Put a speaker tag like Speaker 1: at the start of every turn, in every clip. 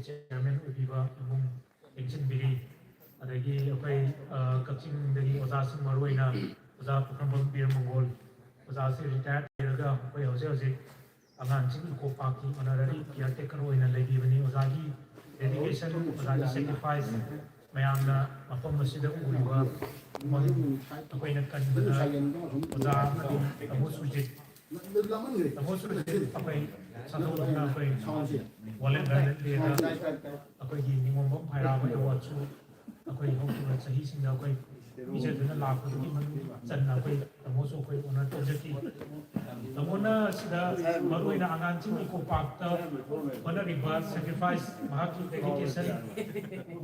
Speaker 1: chairman ubiba among election biri adagi apai kaching dagi oza sing maruina oza pukambam bir mongol oza se retired eraga apai hose hose angan sing ko paki honorary caretaker oina legi bani oza gi dedication oza gi sacrifice mayamna mafam masida uriba apai na kan bada oza amu sujit amu sujit apai साधुना कोई वाले gun लेना कोई की निमों भाईरा कोई वाचु कोई हम तो सही सिंगा कोई इसे दुना लाभ तो की मन चन्ना कोई तमोसो कोई उन्हें तो जकी तमोना सिदा मरुई ना आंगन चिंगी को पाक्ता वना रिबार sacrifice महाकी dedication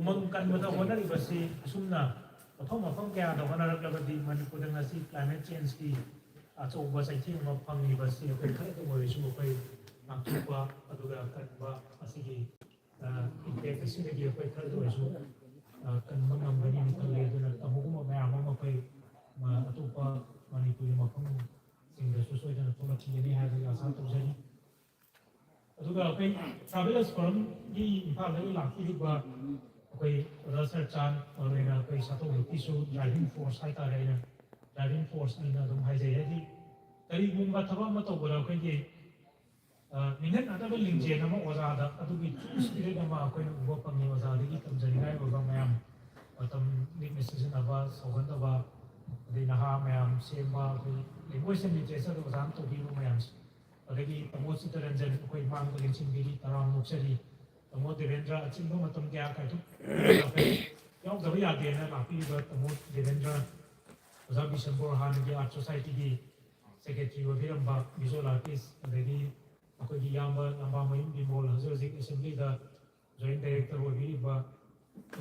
Speaker 1: मंगन मदा वना रिबासी सुमना प्रथम अफम क्या तो वना रख लगा मणिपुर दंगा सी climate change की अचोबा साइटिंग में फंगी बसी कोई खरे तो मोरिशु कोई मांगचुपा अदुगा कन्बा असिगी इम्पैक्ट असिगी कोई खरे तो मोरिशु कन्बा नंबरी निकले दुना तमुगुम मयाम कोई अतुपा मणिपुरी मफम सिंग सोसोई दना तोला चिनी है आसा तोजनी अदुगा कोई ट्रैवलर्स फोरम की इम्फाल दे लाकी दिबा कोई रसर चान और ना कोई सातो लुकिसु ड्राइविंग फोर्स हाई तारेना ड्राइविंग फोर्स ना दम हाई जाय दी तरी गुंगा थबा मतो बोला कोई के निहन अदब लिंजे नम ओजादा अदुगी स्पिरिट नमा कोई उबो पंगी ओजादा की तमजनिगाय ओबा मयाम तम लिमिटेशन अबा सौगंदबा दे नहा मयाम सेमा कोई लिंग्वेज लिटरेचर ओजान तो भी मयाम अदगी तमो सितरंजन कोई मांग लिंचिन बिरी तराम नुचरी तमो देवेंद्र अचिंबो मतम क्या काटु याव दबा यादे ना लापी तमो देवेंद्र ओजा बिशनपुर हान की आर्ट सोसाइटी की सेक्रेटरी ओबिरंबा विजुअल आर्टिस्ट अदगी अखोई याम्बा लंबा मयूम बिमोल हजरजिक असेंबली दा जॉइंट डायरेक्टर ओबिरिबा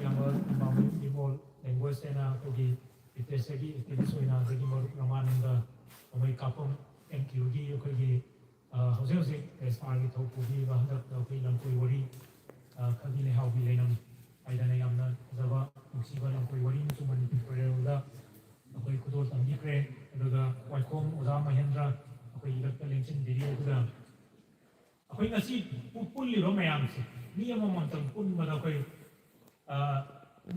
Speaker 1: याम्बा लंबा मयूम बिमोल लैंग्वेज सेना अखोई लिटरेचर की एक्टिविस्ट ओइना अदगी मरुक रमानंदा अमई कापम एमक्यू की अखोई हजरजिक एसआर की थोपुगी बहदक अखोई लंकोई वरी खगी ने हाउबी लेनम आइदाने यामना जबा मुक्सिबा लंकोई वरी मुसुमन पिपरेउदा अखोई खुदो तंगिक्रे अदुगा वाइकोम ओजा महेंद्र अखोई इलक्ट लेंचिन वीडियो दुगा अखोई ngasi पुल्लिबा मयाम से मी अममंतम पुनबदा अखोई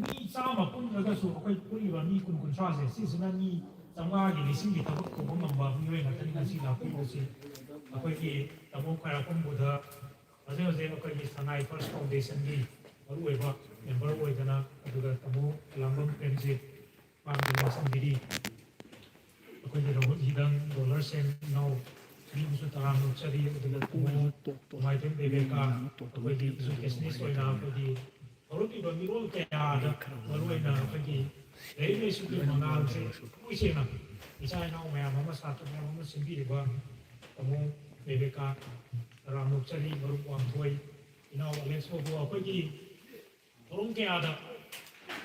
Speaker 1: मी चामा पुनलगा सु अखोई पुल्लिबा मी कुनकुनसा से सिसना मी चांगा की लिसिंग की तबक को मंबा मी वे ngатani ngasi लापु से अखोई की तमो खरापम बुधा अजे अजे अखोई की सनाई फर्स्ट फाउंडेशन की मरुएबा मेंबर ओइदना अदुगा तमो लंगम प्रेमजे मांगदना संबिरी अखोई रोबोट हिदंग डॉलर सेन नाउ मीमसु तराम नुचरी अदुगा तमो माइटेम बेबेका अखोई की एजुकेशनिस्ट ओइना अखोई की औरती बमिरोल कयादा मरुएना अखोई की रेलवे सुकी मंगाल से कुइसेना इसा नाउ मयाम अमा सातो मयाम अमा सिंबिरिबा तमो बेबेका तराम नुचरी मरु वांथोई इनाउ अलेक्स को अखोई की रोम कयादा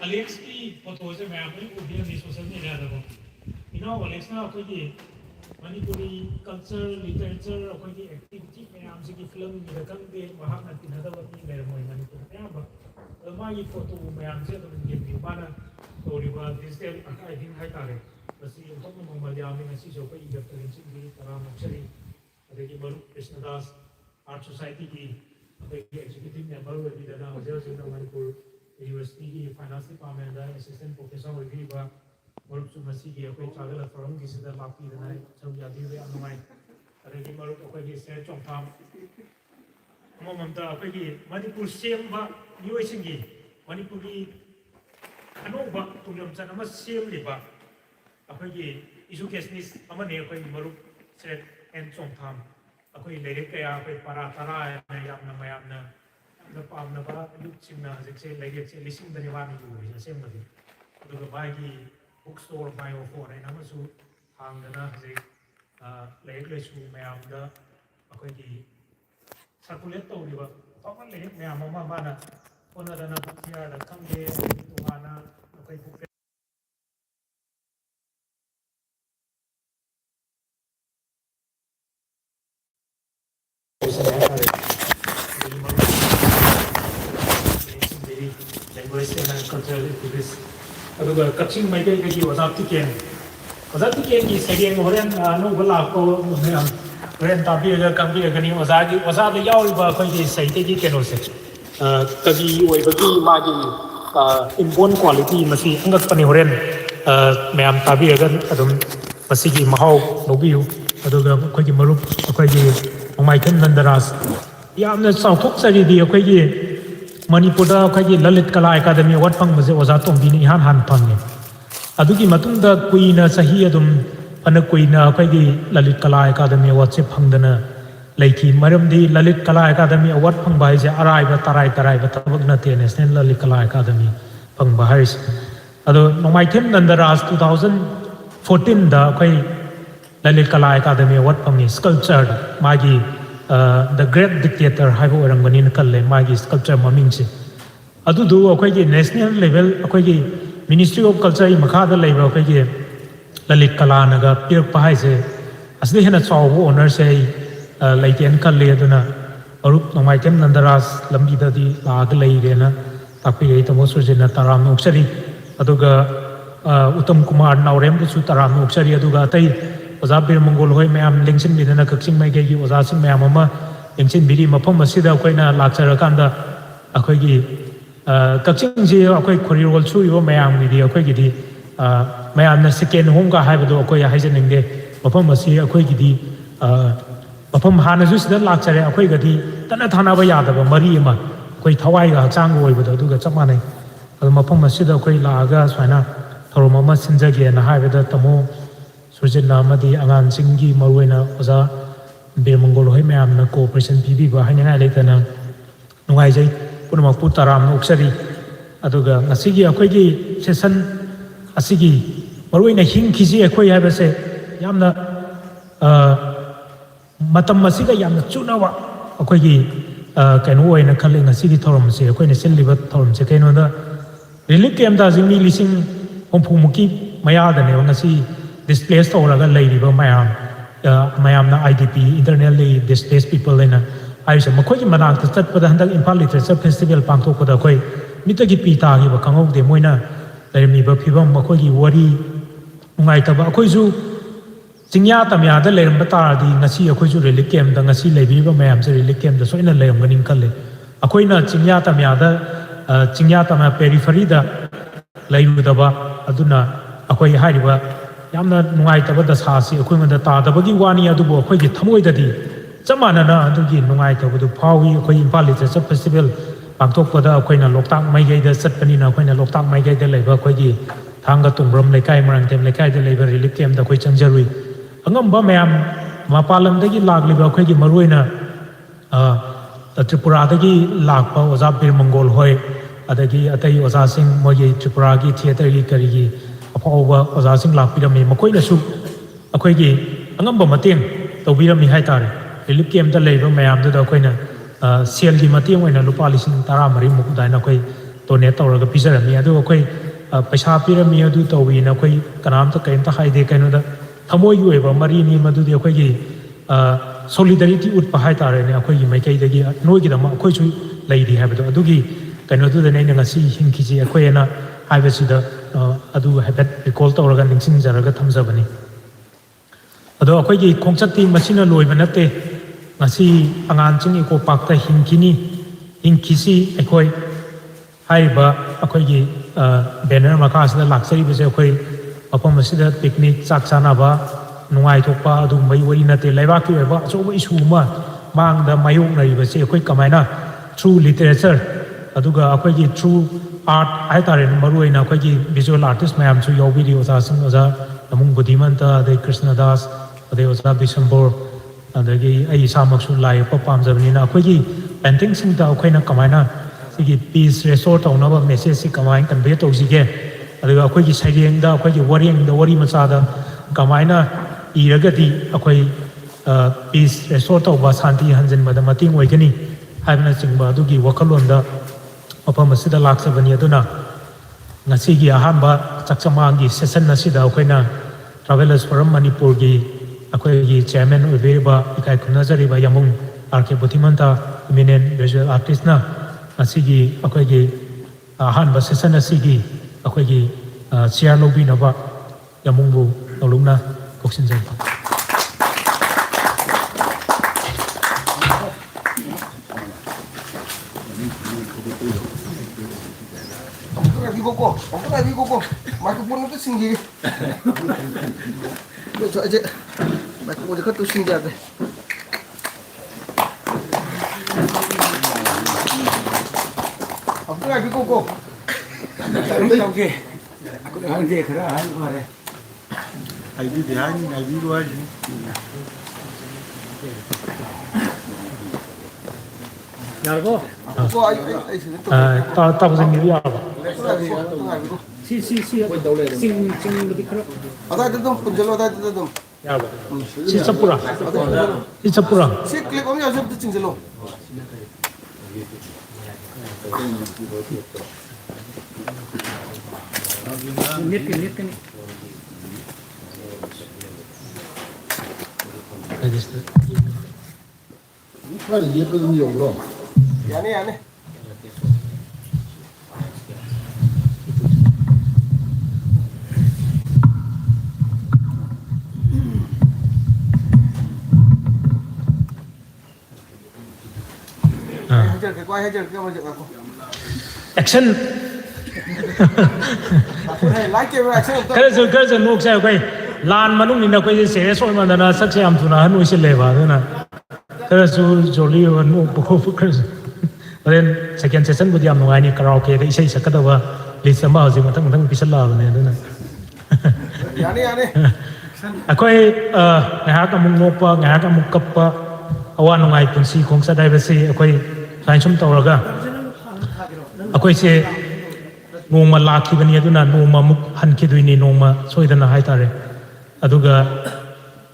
Speaker 1: अलेक्स की फोटो से मैं अपने उद्योग में सोशल मीडिया दबो इनाउ अलेक्स ना अखोई की मणिपुरी कल्चर लिटरेचर अखोई की एक्टिविटी में आमसे की फिल्म की रकम दे वहाँ न तीन हज़ार वती मेरे मोई मणिपुर में अब मागी फोटो में आमसे तो ये बिल्कुल तो रिवा डिजिटल आर्काइविंग है तारे बस ये तो मलयालम में ऐसी जो कोई इधर तरीके की तराम अक्षरी अदेगी मरु कृष्णदास आर्ट सोसाइटी की अदेगी एग्जीक्यूटिव मेंबर हुए भी दाना हज़ार जिन्ना मणिपुर यूनिवर्सिटी की फाइनेंस डिपार्टमेंट दा असिस्टेंट प्रोफेसर हुए भी बा मरुप सुमसी की अखोई ट्रैवल फोरम की सिदा लापी दना सब यादी हुए अनुमाई अदेगी मरुप अखोई की से चोंफाम ममता अखोई की मणिपुर सेम बा यूएसएंगी मणिपुर की अनोबा तुलम चन अमा सेम लिबा अखोई की एजुकेशनिस्ट अमने अखोई मरुप से एन चोंफाम अखोई लेरे कया अखोई पारा तारा यामना मयामना पामना बा युक्सिंगना हजिसे लेगे से लिसिंग दनिवान युई असेंबदी अदुगा बागी बुक स्टोर बायो फोन है नमसु हांगना हजे लेग लेसु मयामदा अखोई की सर्कुलेट तौरिबा पामन लेग मयाम मा माना ओनदना बुकिया दा खंगे तुमाना अखोई बुक language and cultural activities. अदुगा कच्चिंग माइकल की वजाती की सेकेंड होरेन नो बला को होरेन ताबी अगर कंपी अगनी वजागी वजाद याउल बा कोई की सहित की केनो से कवि ओइबगी मागी इनबोर्न क्वालिटी मसी अंगकपनि होरेन मैम ताबीरगन अदुम मसीगी महाव लौबियु अदुगा अखोइगी मरुप अखोइगी नोंमाइथेम नंदराज यामना चाउथोकचरीदी अखोइगी मणिपुरदा अखोइगी ललित कला अकादमी अवार्ड फंगबसे ओजा तोंबीनी इहान हान फंगे अदुगी मतुंगदा कुइना सही अदुम अन कुइना अखोइगी ललित कला अकादमी अवार्ड से फंगदना लेखी मरमदी ललित कला अकादमी अवार्ड फंगबा हाइसे अराइबा तराइबा थबक नते नेशनल ललित कला अकादमी फंगबा हाइसे अदो नोंमाइथेम नंदराज 2014 दा अखोइ ललित कला अकादमी अवार्ड फंगी स्कल्पचर मागी द ग्रेट डिक्टेटर हाइबो ओरंगनी नकल्ले मागी स्कल्पचर ममिंगसे अदुदु अखोइगी नेशनल लेवल अखोइगी मिनिस्ट्री ऑफ कल्चर मखादा लेबा अखोइगी ललित कला नगा पिरपा हाइसे असली हेना चावो ऑनर से लेटेन कल्ले अदुना अरुप नोंमाइथेम नंदराज लंबीददी लाग लेरेना ताकि तमो सुजना ताराम नोक्सरी अदुगा उत्तम कुमार नावरेम बुसु ताराम नोक्सरी अदुगा तै ओजा बीर मंगोल होय मैम लेंसिन बिदना कक्सिंग मैगेगी ओजा सिंग मैम अमा लेंसिन बिरी मफम मसिदा अखोइना लाक्चरकांदा अखोइगी कक्सिंग जी अखोइ खोरिरोल सुइबो मैम गिदी अखोइगिदी मैम सेकेंड होम का हाइबदो अखोइ हाइजनिंगे मफम मसि अखोइगिदी मफम हानसु सिदा लाक्चरे अखोइगदी तना थानाबा यादबा मरी अमा अखोइ थवाइगा हचांग ओइबदो अदुगा चमानै अदु मफम मसिदा अखोइ लागा स्वाना थोरम अमा सिनजगे ना हाइबदा तमो सुरजिना अमदी आंगानसिंगी मरुइना ओजा बीर मंगोल होय मैमना कोऑपरेशन पीबीबा हाइना लेतना नुगाइजै पुनमकपु ताराम नोक्सरी अदुगा ngasiगी अखोइगी सेशन असिगी मरुइना हिंखिजी अखोइ हाइबसे यामना मतम मसिगा यामना चुनावा अखोइगी कैनो ओइना खले ngasiगी थोरमसे अखोइना सिनलिबा थोरमसे कैनोदा रिलीफ कैम्प दा जिंगमी लिसिंग होमफुमुकी मयादने ngasi displaced तौरगा लेरिबा ma'am IDP internally displaced people लेना आइसे मखोइगी मनाक चटपदा हंदक इम्फाल लिटरेचर फेस्टिवल पांथोकपदा अखोइ मितगी पीतागी बखंगौदे मोइना लेरमिबा फिबम मखोइगी वरी नुंगाइतबा अखोइजु चिंग्या तमयादा लेरमबा तारदी ngasi अखोइजु रिलीफ कैम्प दा ngasi लेबिबा मैम से रिलीफ कैम्प दा सोइना लेरमगनि खले अखोइना चिंग्या तमया पेरिफेरी दा लेरुदबा अदुना अखोइ हारिबा यामना नुंगाइतबा दसासी अखोइमदा तादबगी वानी अदुबो अखोइगी थमोइददी चमानना अदुगी नुंगाइतबदु फावी अखोइ इम्फाल लिटरेचर फेस्टिवल पांथोकपदा अखोइना लोकताक माइगैदा चटपनिना अखोइना लोकताक माइगैदा लेबा अखोइगी थांगा तुंग्रम लेकाय मरांगतेम लेकायदा लेबा रिलीफ कैम्पदा अखोइ चंगजरुई अंगम्बा मैम मापालमदगी लागलिबा अखोइगी मरुइना त्रिपुरादगी लागपा ओजा बीर मंगोल होय अदगी अतै ओजासिंग मोगी त्रिपुरागी थिएटरगी करिगी अफावबा ओजासिंग लापिरमी मखोइनसु अखोइगी अंगम्बा मतेंग तौबिरमी हाइतारे रिलीफ कैम्पदा लेबा मैमदुदा अखोइना सेलगी मतेंग ओइना लुपा 13 मुकुदाइना अखोइ डोनेट तौरगा पिजरमी अदु अखोइ पैसा पिरमी अदु तौबिना अखोइ कनामता कैमता हाइदे कैनोदा थमोइगी ओइबा मरीनी मदुदि अखोइगी सोलिडरिटी उटपा हाइतारेने अखोइगी माइकैदगी नोइगिदमा अखोइसु लेइदि हाइबदो अदुगी कैनोदुदने ngasi हिंखिजी अखोइना हाइबसिदा अदु हाइबेट रिकॉल तौरगा निंसिंजरगा थमजबनी अदो अखोइगी खोंगचती मसिना लोइबा नते ngasi anganching iko pakta हिंखिसी अखोइ हाइबा अखोइगी बैनर मखासदा लाक्सरी बसे अखोइ मफम मसिदा पिकनिक चाक चानाबा नुंगाइ थोकपा अदु मै वरि नते लेबाकी ओइबा अचोबा इशुमा मांगदा मायोक नरिबसे अखोइ कमाइना थ्रू लिटरेचर अदुगा अखोइगी थ्रू आर्ट हाइतारे मरुइना अखोइगी विजुअल आर्टिस्ट मैम सु यौबिरी ओजा सिंग ओजा नमुंग बुद्धिमंत अदे कृष्णदास अदे ओजा बिशंबोर अदगी आई सामक्सु लाइ पामजबनिना अखोइगी पेंटिंग सिंगदा अखोइना कमाइना सिगी पीस रेस्टोर तौनबा मेसेज सि कमाइन कन्वे तौजिगे अदुगा अखोइगी साइरेंगदा अखोइगी वरिंगदा वरि मचादा कमाइना इरगदी अखोइ पीस रेस्टोर तौबा शांति हंजनबदा मतिंग ओइगनी हाइबना सिंगबा अदुगी वखलोंदा मफम असिदा लाक्सबनी अदुना ngasiगी अहानबा चक्चमांगी सेशन असिदा अखोइना ट्रैवलर्स फॉरम मणिपुर की अखोइगी चेयरमैन ओइबेबा इकाइ खुनाजरिबा यामुंग RK Buddhimanta eminent visual artist ना ngasiगी अखोइगी अहानबा सेशन असिगी अखोइगी शेयर लौबिनबा यामुंगबु नौलुंगना कोक्सिनजै
Speaker 2: cái gì cô, cái gì cô, mà cái buôn nó cái sinh gì? Được rồi chứ, mà cô thì tôi sinh đẹp này. Cái gì cô?
Speaker 3: Trong kia, có ăn gì khá là ngon đấy.
Speaker 4: Ai đi thì ai đi luôn.
Speaker 3: Nào cô.
Speaker 2: Cô ai
Speaker 1: tao dừng đi à?
Speaker 3: Si, sing lebih keras.
Speaker 2: Ada itu penjelo ada itu.
Speaker 1: Ya, si Sapura. Si Sapura.
Speaker 2: Si klip om ya sebut penjelo.
Speaker 3: Lihat kan.
Speaker 4: Phải gì cái nhiều rồi.
Speaker 2: Ya nih. Hajar ke quay hajar ke macam aku.
Speaker 1: Action.
Speaker 2: Hey, like ke action.
Speaker 1: 그래서 녹색 거의 란 만웅이나 거의 세레소 만나나 sakse am tuna hanu isi leba na. 그래서 졸리와 녹 보고 그래서 then second session budi am ngai ni karaoke de isai sakadawa list ma hauji matang pisalla ne na.
Speaker 2: Ya nih.
Speaker 1: Akoi ngahak amung nokpa ngahak amung kappa awan ngai punsi khongsa dai besi akoi lain sum tawraga akoi se noma lakhi bani aduna noma muk han khiduini noma soidana haitare aduga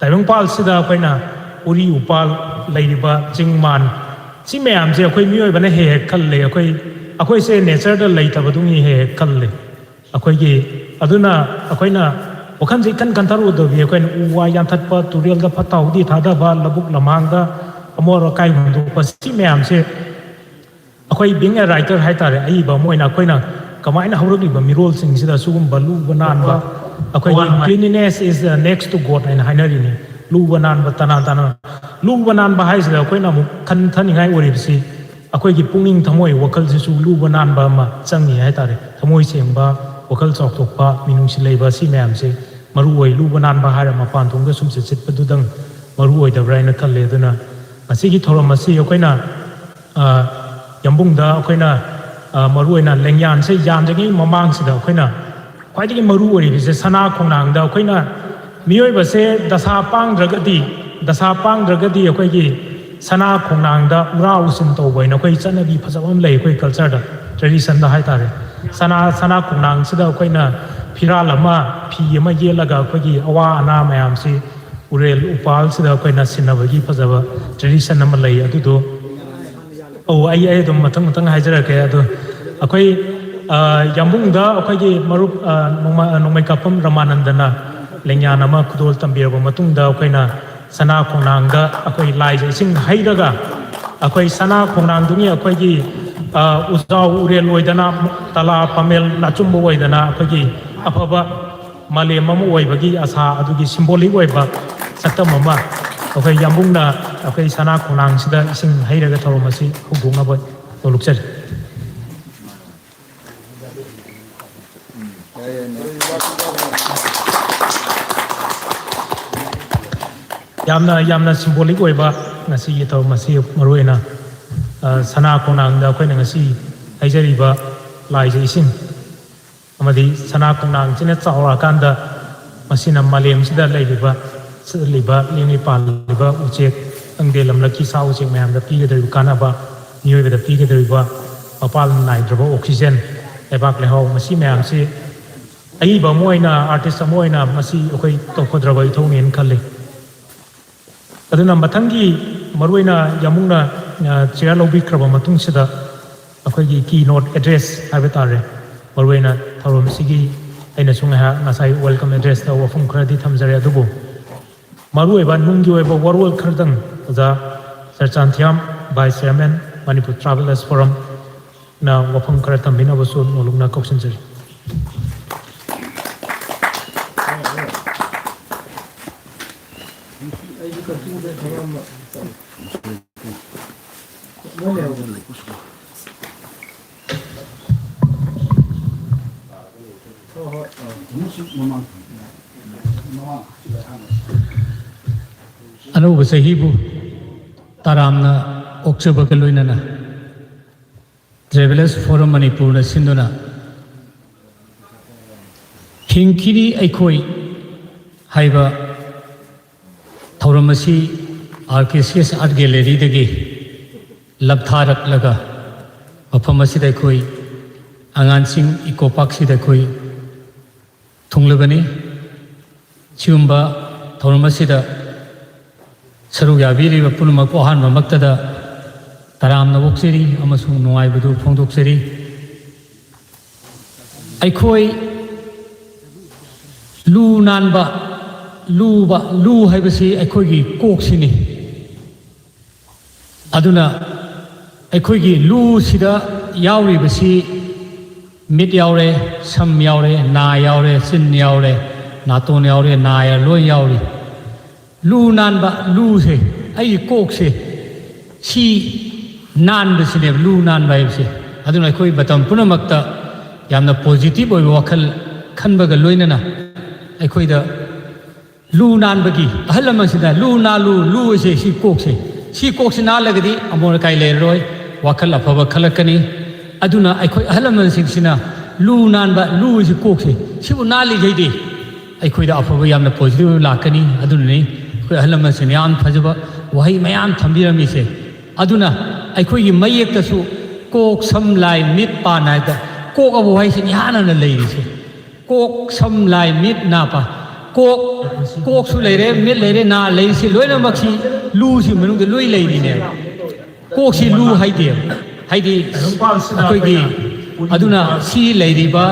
Speaker 1: taibang pal sida akoina uri upal leiriba jingman si mayam je akoi mioi bana he khalle akoi se nature da leitabadungi he khalle akoi gi aduna akoina wakhan je kan taru do bi akoina uwa yam thatpa turial da phatau di thada ba labuk lamang da amor kai hundu pasi mayam se akoi being a writer haitare ai ba moina akoina kamaina hawragi ba mirol sing sida sugum balu banan ba akoi cleanliness is next to god and hainari ni lu banan ba tana lu banan ba hai sida akoina mu khan thani ngai oribsi akoi gi pungning thamoi wakal se su lu banan ba ma changi haitare thamoi seng ba wakal chok tok ba minung si lei ba si mayam se maru oi lu banan ba haira ma pan thong ga sum se chit pa dudang maru oi da brain kal le duna asi gi thoram asi akoina yambungda akoina maruina lengyan se yam jagi mamang sida akoina khwaidagi maru ori bise sana khongnang da akoina miyoi base dasa pang dragadi akoi gi sana khongnang da ura usin to boina akoi chanabi phasabam lei akoi culture da tradition da haitare sana khongnang sida akoina phiral ama phi ama yelaga akoi gi awa ana mayam se urel upal sida akoina sinabagi phasaba tradition ama lei adudo ai dum matang hajarake adu akoi yambungda akoi gi marup nongmai kapam ramanandana lengyana ma kudol tambirba matungda akoina sana khongnangda akoi lai sing hairaga akoi sana khongnang dungi akoi gi uzau urel oidana tala pamel nachumbo oidana akoi gi afaba male mamu oibagi asa adugi symbolic oiba satamama akoi yambungna akoi sana khonang sida sing hairaga thoromasi hugungna boy tolukser yamna symbolic oiba ngasi thoromasi maruina sana khonang da akoi ngasi haijariba lai je ising amadi sana khonang chine chawra kanda masina malem sida leiba lingi pal liba uchek angde lamlaki sa uchek mayam da pi gedai kanaba nioi da pi gedai ba apal nai drabo oxygen ebak le ho masi mayam si ai ba moina artist moina masi okoi to khodraba ithongin khalle aduna mathangi maruina yamungna chair lobi kraba matung sida akoi gi keynote address habitare maruina thorom sigi aina sunga ha ngasai welcome address da wafum khradi thamjare adubu maru eba nunggi eba warwol khardang za Sarchantiam Vice Chairman Manipur Travelers Forum na wafam khara tambina basu nolungna koksin jari
Speaker 5: अनौब चहीबू तारामना ओक्चबक लोइनना travellers forum Manipur सिंधुना हिंखिरी ऐखोई हाइबा थौरमसी RKCS आर्ट गैलरी दगी लब्थारकलगा मफम असिदा ऐखोई आंगानसिंग इको पार्क सिदा ऐखोई थुंगलबनी सिगुम्बा थौरमसिदा सरुक याबीरीबा पुनमक अहानबा मक्तदा तरामना ओक्चरी अमसुंग नुंगाइबदु फोंदोक्चरी ऐखोई लू नानबा लू हाइबसी ऐखोगी कोक्सिनी अदुना ऐखोगी लू सिदा यावरीबसी मिट यावरे सम यावरे ना यावरे सिन यावरे नातोन यावरे नाया लोय यावरी लू नानबा लू से आई कोक से सी नान बसिने लू नान बाइबसे अदुना ऐखोई बतम पुनमक्ता यामना पॉजिटिव ओइ वखल खनबगा लोइनना ऐखोइदा लू नानबगी अहलमसिदा लू से सी कोक से ना लगदी अमोर काई लेरोय वखल अफबा खलकनी अदुना ऐखोई अहलमसिंगसिना लू नानबा लू से कोक से सिबु नाली जैदे ऐखोइदा अफबा यामना पॉजिटिव लाकनी अदुननी कोई अहलमसिन याम फजबा वही मयाम थंबिरमीसे अदुना ऐखोई मयेक्तसु कोक सम लाई मिट पा नायदा कोक अब वही से यानना लेरिसे कोक सम लाई मिट ना पा कोक सु लेरे मिट लेरे ना लेरिसे लोइना मक्सी लू सि मनुंग लोइ लेरिने कोक सि लू हाइदे हाइदे अखोइगी अदुना सी लेरिबा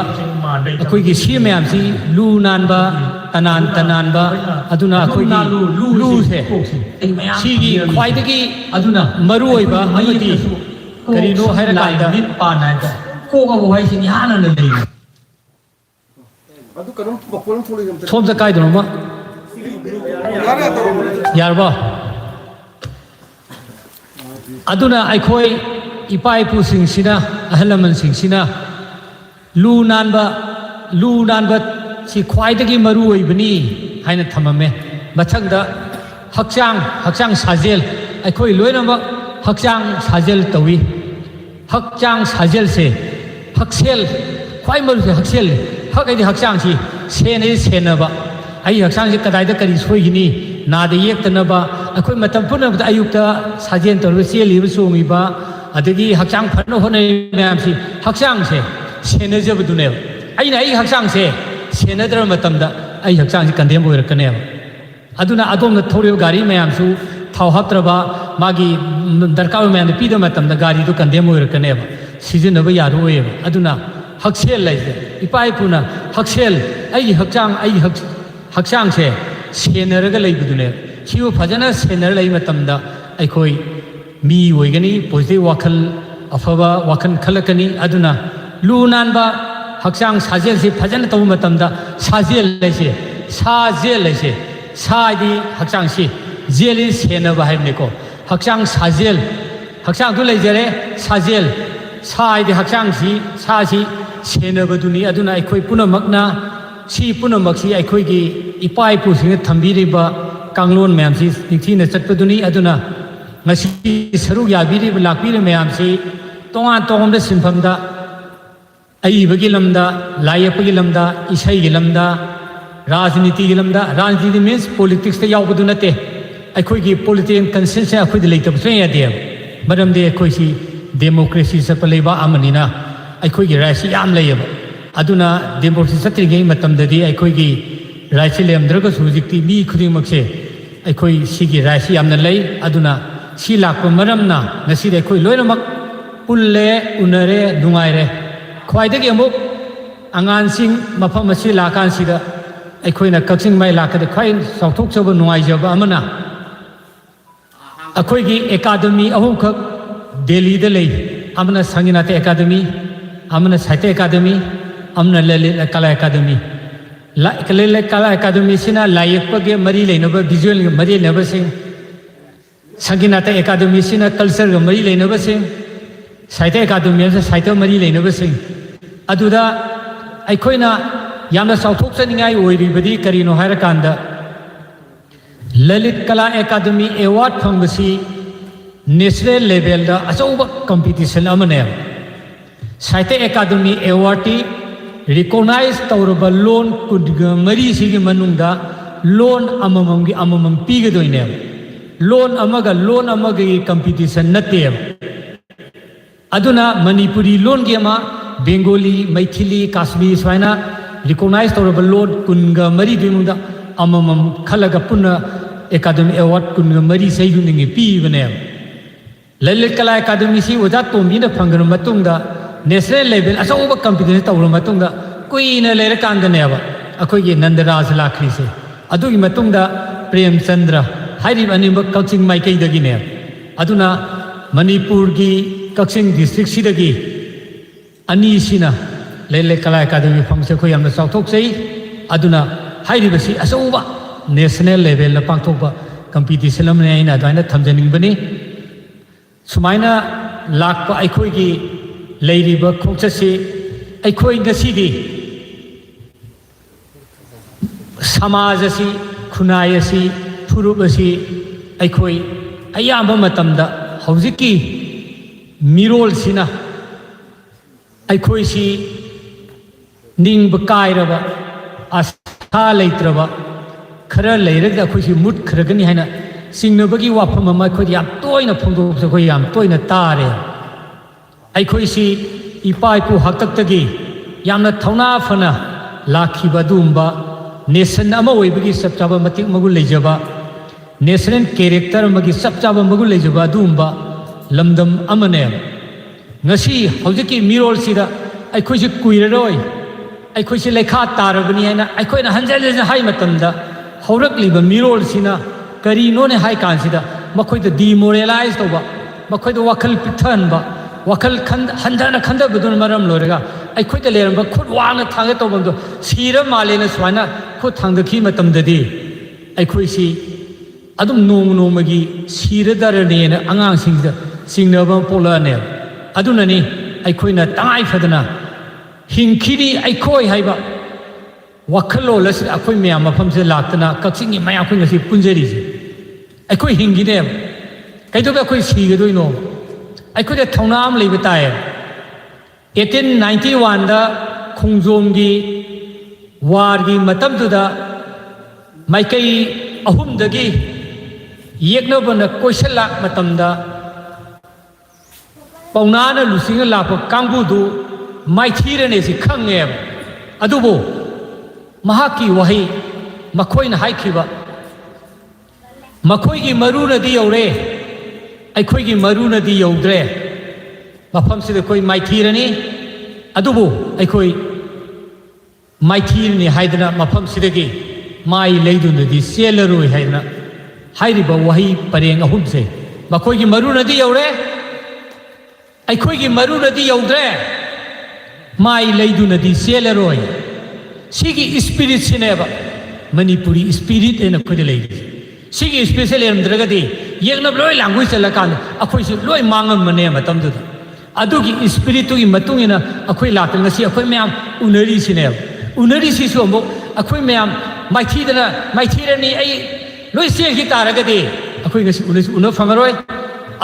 Speaker 5: अखोइगी सी मयाम सी लू नानबा तनानबा अदुना अखोइगी लू से सीगी ख्वाइदगी अदुना मरुओइबा अमदी करिनो हाइरकांदा मिट पानायदा कोक अब वही से यानना लेरि सोम से काय दोनों यारबा अदुना ऐखोई इपा इपु सिंगसिना अहलमन सिंगसिना लू नानबा सी ख्वाइदगी मरु ओइबनी हाइना थममे मथंगदा हक्चांग साजेल ऐखोई लोइनमक हक्चांग साजेल तवी हक्चांग साजेल से हक्सेल ख्वाइ मरु से हक्सेल हकैदि हक्चांग सी सेने सेनबा आई हक्चांग से कदाइदा करी सोइगिनी नादे येक्तनबा अखोई मतम पुनबदा अयुक्ता साजेन तोरबे चेलिबा सोमिबा अदगी हक्चांग फनो होने मैम सी हक्चांग से सेनजबदुने अइना आई हक्चांग से सेनद्र मतमदा आई हक्चांग से कंडेम ओइरकने अदुना अदोम थोरियो गाड़ी मैमसु थाव हप्त्रबा मागी दरकार मैम पीद मतमदा गाड़ी दो कंडेम ओइरकने सिजनबा यारोय अदुना हक्सेल लाइसे इपाई पुना हक्सेल आई हक्चांग से सेनरगा लैबदुने सिउ फजना सेनर लै मतमदा ऐखोई मी ओइगनी पॉजिटिव वाखल अफबा वाखन खलकनी अदुना लू नानबा हक्चांग साजेल से फजन तब मतमदा साजेल लैसे सादी हक्चांग से जेली सेनबा हाइबनेको हक्चांग साजेल हक्चांग दु लैजरे साजेल सादी हक्चांग सी सेनबदुनी अदुना ऐखोई पुनमकना सी पुनमक्सी ऐखोईगी इपा इपुसिंग थंबिरिबा कांगलोन मैम सी निथीना चटपदुनी अदुना ngasi saruk yabiri lakpiri ma'am सी तोंगा सिंफमदा अईबगी लमदा लायपगी लमदा इसाईगी लमदा राजनीति लमदा राजनीति मीन्स पॉलिटिक्स ते यावबदु नते अखोईगी पॉलिटिकल कंसेंस से अखोईदि लेतबसु यादे मरमदे अखोईसी डेमोक्रेसी सपलेबा अमनिना अखोईगी राइट्स याम लेयबा अदुना डेमोक्रेसी सत्रिगे मतमददी अखोईगी राइट्स लेमद्रगसु हुजिक्ति मी खुदिमक्से अखोई सिगी राइट्स यामना लई अदुना सी लाकपा मरमना ngasi अखोई लोइनमक पुल्ले उनरे नुंगाइरे ख्वाइदगी अमुक आंगानसिंग मफम असी लाकानसिदा अखोइना कक्सिंग माइ लाकदे ख्वाइ चौथोकचब नुंगाइजबा अमना अखोइगी एकाडेमी अहुमखक दिल्ली दे लई अमना संगीनाते एकाडेमी अमना साहित्य एकाडेमी अमना ललित कला एकाडेमी ललित कला एकाडेमी सिना लायकपगे मरी लेनबा विजुअल मरी लेनबसिंग संगीनाते एकाडेमी सिना कल्चर मरी लेनबसिंग साहित्य एकाडेमी से साहित्य मरी लेनबसिंग अदुदा अखोइना ꯌꯥꯝꯅ ꯆꯥꯎꯊꯣꯛꯆꯅꯤꯡꯉꯥꯏ ꯑꯣꯏꯔꯤꯕꯗꯤ ꯀꯔꯤꯅꯣ ꯍꯥꯏꯔꯀꯥꯟꯗ ꯂꯂꯤꯠ ꯀꯂꯥ ꯑꯦꯀꯥꯗꯃꯤ ꯑꯦꯋꯥꯔꯗ ꯐꯪꯕꯁꯤ ꯅꯦꯁꯅꯦꯜ ꯂꯦꯚꯦꯜꯗ ꯑꯆꯧꯕ ꯀꯝꯄꯤꯇꯤꯁꯟ ꯑꯃꯅꯦꯕ ꯁꯥꯍꯤꯇ꯭ꯌ ꯑꯦꯀꯥꯗꯃꯤ ꯑꯦꯋꯥꯔꯗꯇꯤ ꯔꯤꯀꯣꯒꯅꯥꯏꯖ ꯇꯧꯔꯕ ꯂꯣꯟ 24ꯁꯤꯒꯤ ꯃꯅꯨꯡꯗ ꯂꯣꯟ ꯑꯃꯃꯝꯒꯤ ꯑꯃꯃꯝ ꯄꯤꯒꯗꯣꯏꯅꯦꯕ ꯂꯣꯟ ꯑꯃꯒꯤ ꯀꯝꯄꯤꯇꯤꯁꯟ ꯅꯠꯇꯦꯕ aduna manipuri lon gi ama bengali maithili kashmiri swaina recognize toraba lon kunga mari bimunda amamam khalaga punna academy award kunga mari saiyuningi pi bane lalit kala academy si oja tombi na phangana matungda national level asoba competition tawra matungda kuina lera kandane ba akoi gi nandaraj lakhri se adugi matungda premchandra hairi animba coaching mai kai dagi ne aduna manipur gi Kaksing district sidagi ani sina lele kala academy phangse khoi yamna chauthok sei aduna hairi basi asauba national level na pangthokba competition amne aina daina thamjaning bani sumaina lakpa aikhoi gi leiriba khongchasi aikhoi ngasidi samaj asi khunai asi furup asi aikhoi ayamba matamda haujiki mirol sina aikhoi si ningba kairaba asa leitraba khara leiraga aikhoi si mut khragani haina singnabagi wafam ama aikhoi yam toina phongdok aikhoi yam toina tare aikhoi si ipai pu haktaktagi yamna thauna fana lakhiba dumba nation ama oibagi sapchaba matik magul leijaba national character amagi sapchaba magul leijaba dumba lamdam amane ngasi hojiki mirol sida aikhoi si kuiraroi aikhoi si lekha tarabani haina aikhoi na hanjal hai matamda haurak liba mirol sina kari no ne hai kan sida makhoi da demoralize toba makhoi da wakal pithan ba wakal handana khanda budun maram lorega aikhoi da leramba khut wana thanga tobam do sira male na swana khut thangda khi matamda di aikhoi si adum nongmagi sira darane na angang singda singnaba polane adunani aikoina tangai fadana hingkhiri aikoi haiba wakhalo las akoi mya mafam se laktana kaksingi maya khoi ngasi punjeri se aikoi hingine kaido ba khoi sigedoi no aikoi da thaunam leiba tae 1891 da khongjom gi war gi matam du da maikai ahum dagi yeknabana question lak matam da paunana lusinga lapa kangbu du maithirane si khange adubo mahaki wahi makhoina haikhiba makhoi gi maruna di yore aikhoi gi maruna di yodre mafam sida koi maithirani adubo aikhoi maithirni haidana mafam sida gi mai leiduna di selaroi haidana hairiba wahi pareng ahum se makhoi gi maruna di yore aikhoi gi marunadi yaudre mai leidunadi selaroi sigi spirit sineba manipuri spirit ena khode leidi sigi special ermdragadi yegna loi language la kan akhoi si loi mangam mane matam du adugi spirit tu gi matungina akhoi lakta ngasi akhoi myam unari sineba unari si so mo akhoi myam maithirani ai loi se gi taragadi akhoi ngasi una fangaroi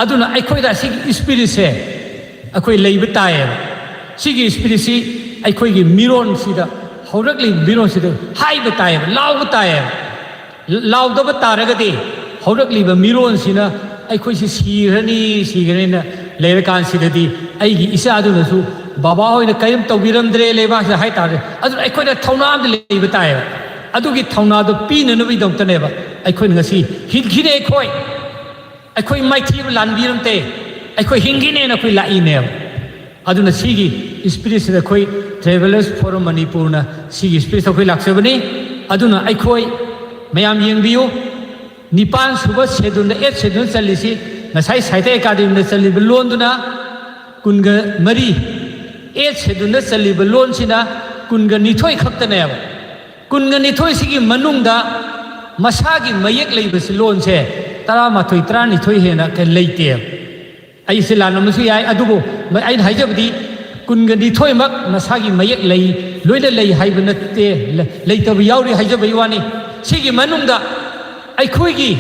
Speaker 5: aduna aikhoi da sigi spirit se akhoi leiba tae sigi spirit si akhoi gi miron sida haurakli miron sida haiba tae law tae law da taragadi haurakli ba miron sina akhoi si sirani na leira kan sidadi ai gi isa adu na su baba hoina kayam tawbiramdre leba sa hai tare adu akhoi da thauna am leiba tae adu gi thauna do pina no bi dom tane ba akhoi ngasi hidkhine akhoi maithi lanbiram te aikhoi hingine na khoi lai ne aduna sigi spirit da khoi travelers forum manipur na sigi spirit khoi laksabani aduna aikhoi mayam yengbiu nipan suba sedun 8 sedun chalisi ngasai saite academy na chali lon duna kunga mari 8 sedun na chali lon sina kunga nithoi khakta ne kunga nithoi sigi manungda masagi mayek leibasi lon se 13 13 hena ke leite ai se lan amsu yai adubo ai haijabdi kunga di thoi mak masagi mayek lei loina lei haiba natte lei tabu yauri haija bai wani sigi manungda ai khoi gi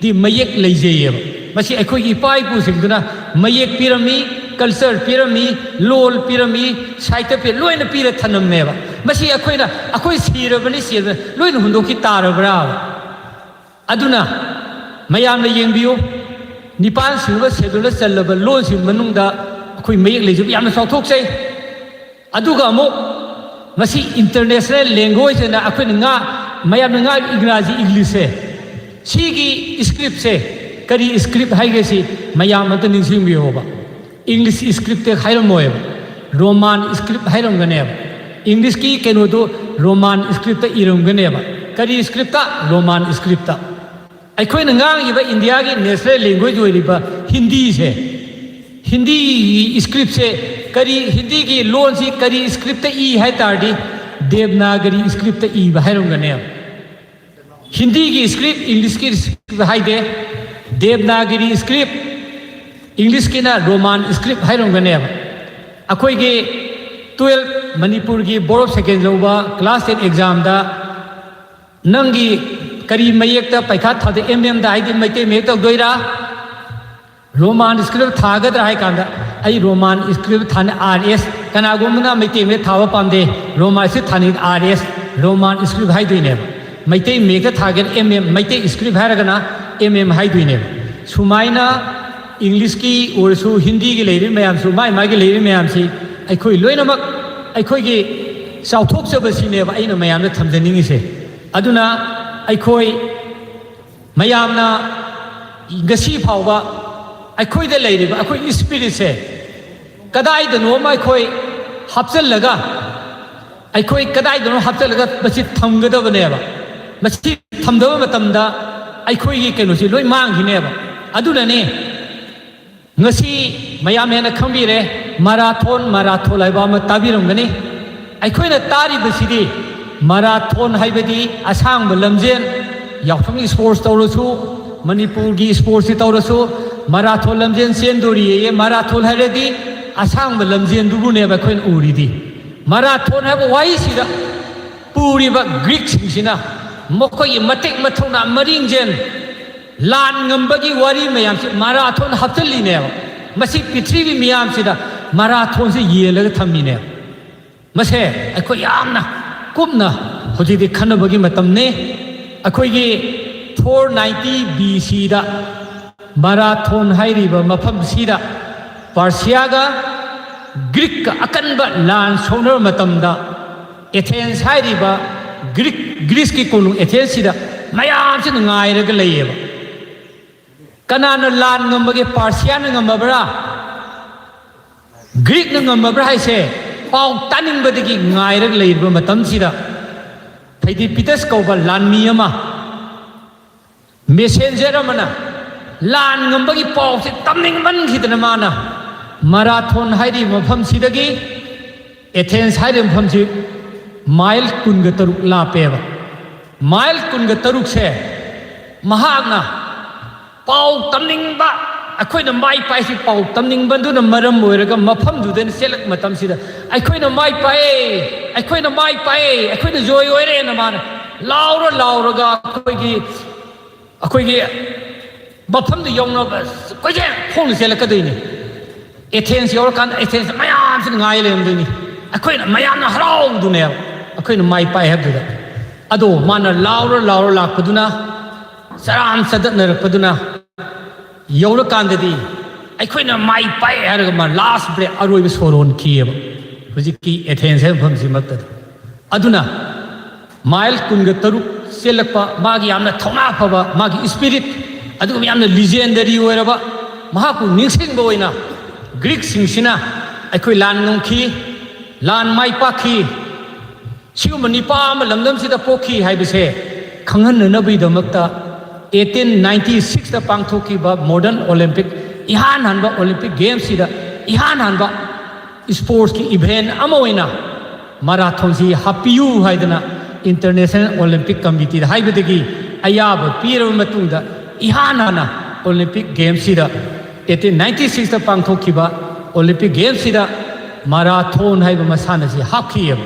Speaker 5: di mayek lei jeyeba masi ai khoi gi pai pu singduna mayek pirami culture pirami lol pirami saita pe loina pira thanam meba masi akhoi sirabani sirba loina hundoki tarabra aduna mayam na yengbiu nipan suba sedula chalaba lol sin manungda akhoi mayek lei ju yamna sauthok sei aduga mo masi international language na akhoi nga mayam nga ingraji english se sigi script se kari script haige si mayam anta ningsing bi hoba English script te khairam moeba Roman script khairam ganeba English ki keno do Roman script ta iram ganeba kari script ta Roman script ta ai khoi ngang yiba India ki national language oiriba Hindi se Hindi script se kari Hindi ki loan si kari script ta I hai tardi Devanagari script ta I ba khairam ganeba Hindi ki script English ki script hai de Devanagari script English ki na Roman script hairong ganeba akhoi ge 12 Manipur gi board of second loba class 10 exam da nangi kari mayek ta paikha thade da haidi maite me ta doira Roman script thagadra hai kanda ai Roman script thane RS kana gumna maite me thawa pamde Roman se thani RS Roman script hai doine maite me ka thagen maite script hairagana hai doine sumaina English ki orsu Hindi ki leiri mayam su mai ki leiri mayam si aikhoi loinamak aikhoi gi sauthok chaba sineba aina mayam na thamjaningi se aduna aikhoi mayam na gasi phawba aikhoi da leiriba aikhoi spirit se kadai da no mai khoi hapchal laga aikhoi kadai da no hapchal laga basi thamgada baneba basi thamdaba matamda aikhoi gi keno si loi mang hineba aduna ne ngasi mayam hena khambire marathon laiba ma tabiram gani aikhoina tari basidi marathon haibadi asang balamjen yakhong sports tawrasu manipur gi sports tawrasu marathon lamjen sendori ye marathon hairadi asang balamjen dubu ne ba khoin uridi marathon haba wai sida puri ba greek singsina mokoi matek mathona maringjen lan ngambagi wari mayam si marathon haptali ne masi prithvi miyam sida marathon se yelaga thammi ne mase akoi yamna kumna hoji de khanabagi matam ne akoi gi 490 BC da marathon hairiba mafam sida Persia ga Greek ka akanba lan sonar matam da Athens hairiba Greece ki konung Athens sida mayam se ngai raga layeba kanana lan ngambage Persia na ngambabra Greek na ngambabra haise pau taning badagi ngairag leirba matam sida thaidi Peters kauba lan miyama messenger amana lan ngambagi pau se tamning man khidana mana marathon haidi mafam sidagi Athens haidi mafam si mile kunga taruk la peba mile kunga taruk se mahagna pau tamning ba akhoi na mai pai si pau tamning bandu na maram moiraga mafam du den selak matam sida akhoi na mai pai akhoi na joy oire na man laura ga akhoi gi mafam du yong na koi je khong selak ka deini Athens yor kan Athens mayam sin ngai lem deini akhoi na mayam na harau du ne akhoi na mai pai hab du ado mana laura lak paduna saram sadat na paduna yawra kandadi aikhoina mai pai harga ma last break aroi soron kieba hujiki Athens he famsi makta aduna mile kunga taruk selakpa magi amna thona phaba magi spirit adu yamna legendary oiraba mahapu ningsing boina Greek singsina aikhoi lan ngongki lan mai pakhi siuma nipa ma lamdam sida pokhi haibase khangan na bi damakta 1896 da pangthoki ba modern olympic ihan hanba olympic games sida ihan hanba sports ki event amoina marathon si hapiu haidana international olympic committee da haibadagi ayaba pira matungda ihan hana olympic games sida 1896 da pangthoki ba olympic games sida marathon ꯍꯥꯏꯕ ꯃꯁꯥꯟꯅꯁꯤ ꯍꯥꯞꯈꯤꯑꯕ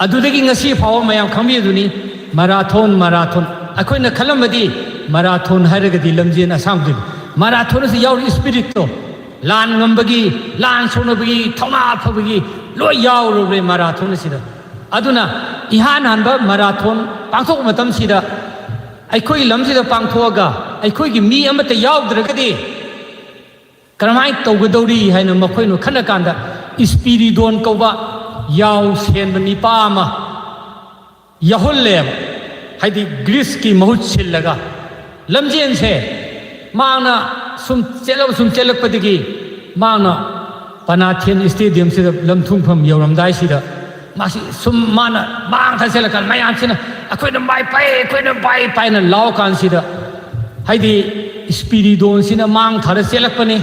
Speaker 5: ꯑꯗꯨꯗꯒꯤ ꯉꯁꯤ ꯐꯥꯎꯕ ꯃꯌꯥꯝ ꯈꯪꯕꯤꯗꯨꯅꯤ marathon ꯑꯩꯈꯣꯏꯅ ꯈꯜꯂꯝꯕꯗꯤ marathon ꯍꯥꯏꯔꯒꯗꯤ ꯂꯝꯖꯦꯟ ꯑꯁꯥꯡꯕꯗꯨꯅꯤ marathon ꯑꯁꯤ ꯌꯥꯎꯔꯤ ꯏꯁꯄꯤꯔꯤꯠꯇꯣ ꯂꯥꯟ ꯉꯝꯕꯒꯤ ꯂꯥꯟ ꯁꯣꯛꯅꯕꯒꯤ ꯊꯧꯅꯥ ꯐꯕꯒꯤ ꯂꯣꯏ ꯌꯥꯎꯔꯨꯕꯅꯦ ꯃꯔꯥꯊꯣꯟ ꯑꯁꯤꯗ ꯑꯗꯨꯅ इहान हानबा मैराथन पांथोक मतमसिदा अखोई लमसिदा पांथोगा अखोई की मी अमत यावद्रगदी करमाय तौगदौरी हाइना मखोइनो खन्न कांदा स्पिरिडोन कौबा याव सेनब निपा अमा यहुल्ले हाइदि ग्रीस की महुत सिल्लगा लमजेन से मांगना सुम चेलकपदगी मांगना पनाथेन स्टेडियम से लमथुंगफम यौरमदाय सिदा मासी सुम माना मांग थासेलकन मयामसिना अखोइना बाय पाइना लाव कानसिदा हाइदि स्पिरिडोन सिना मांग थारा चेलकपने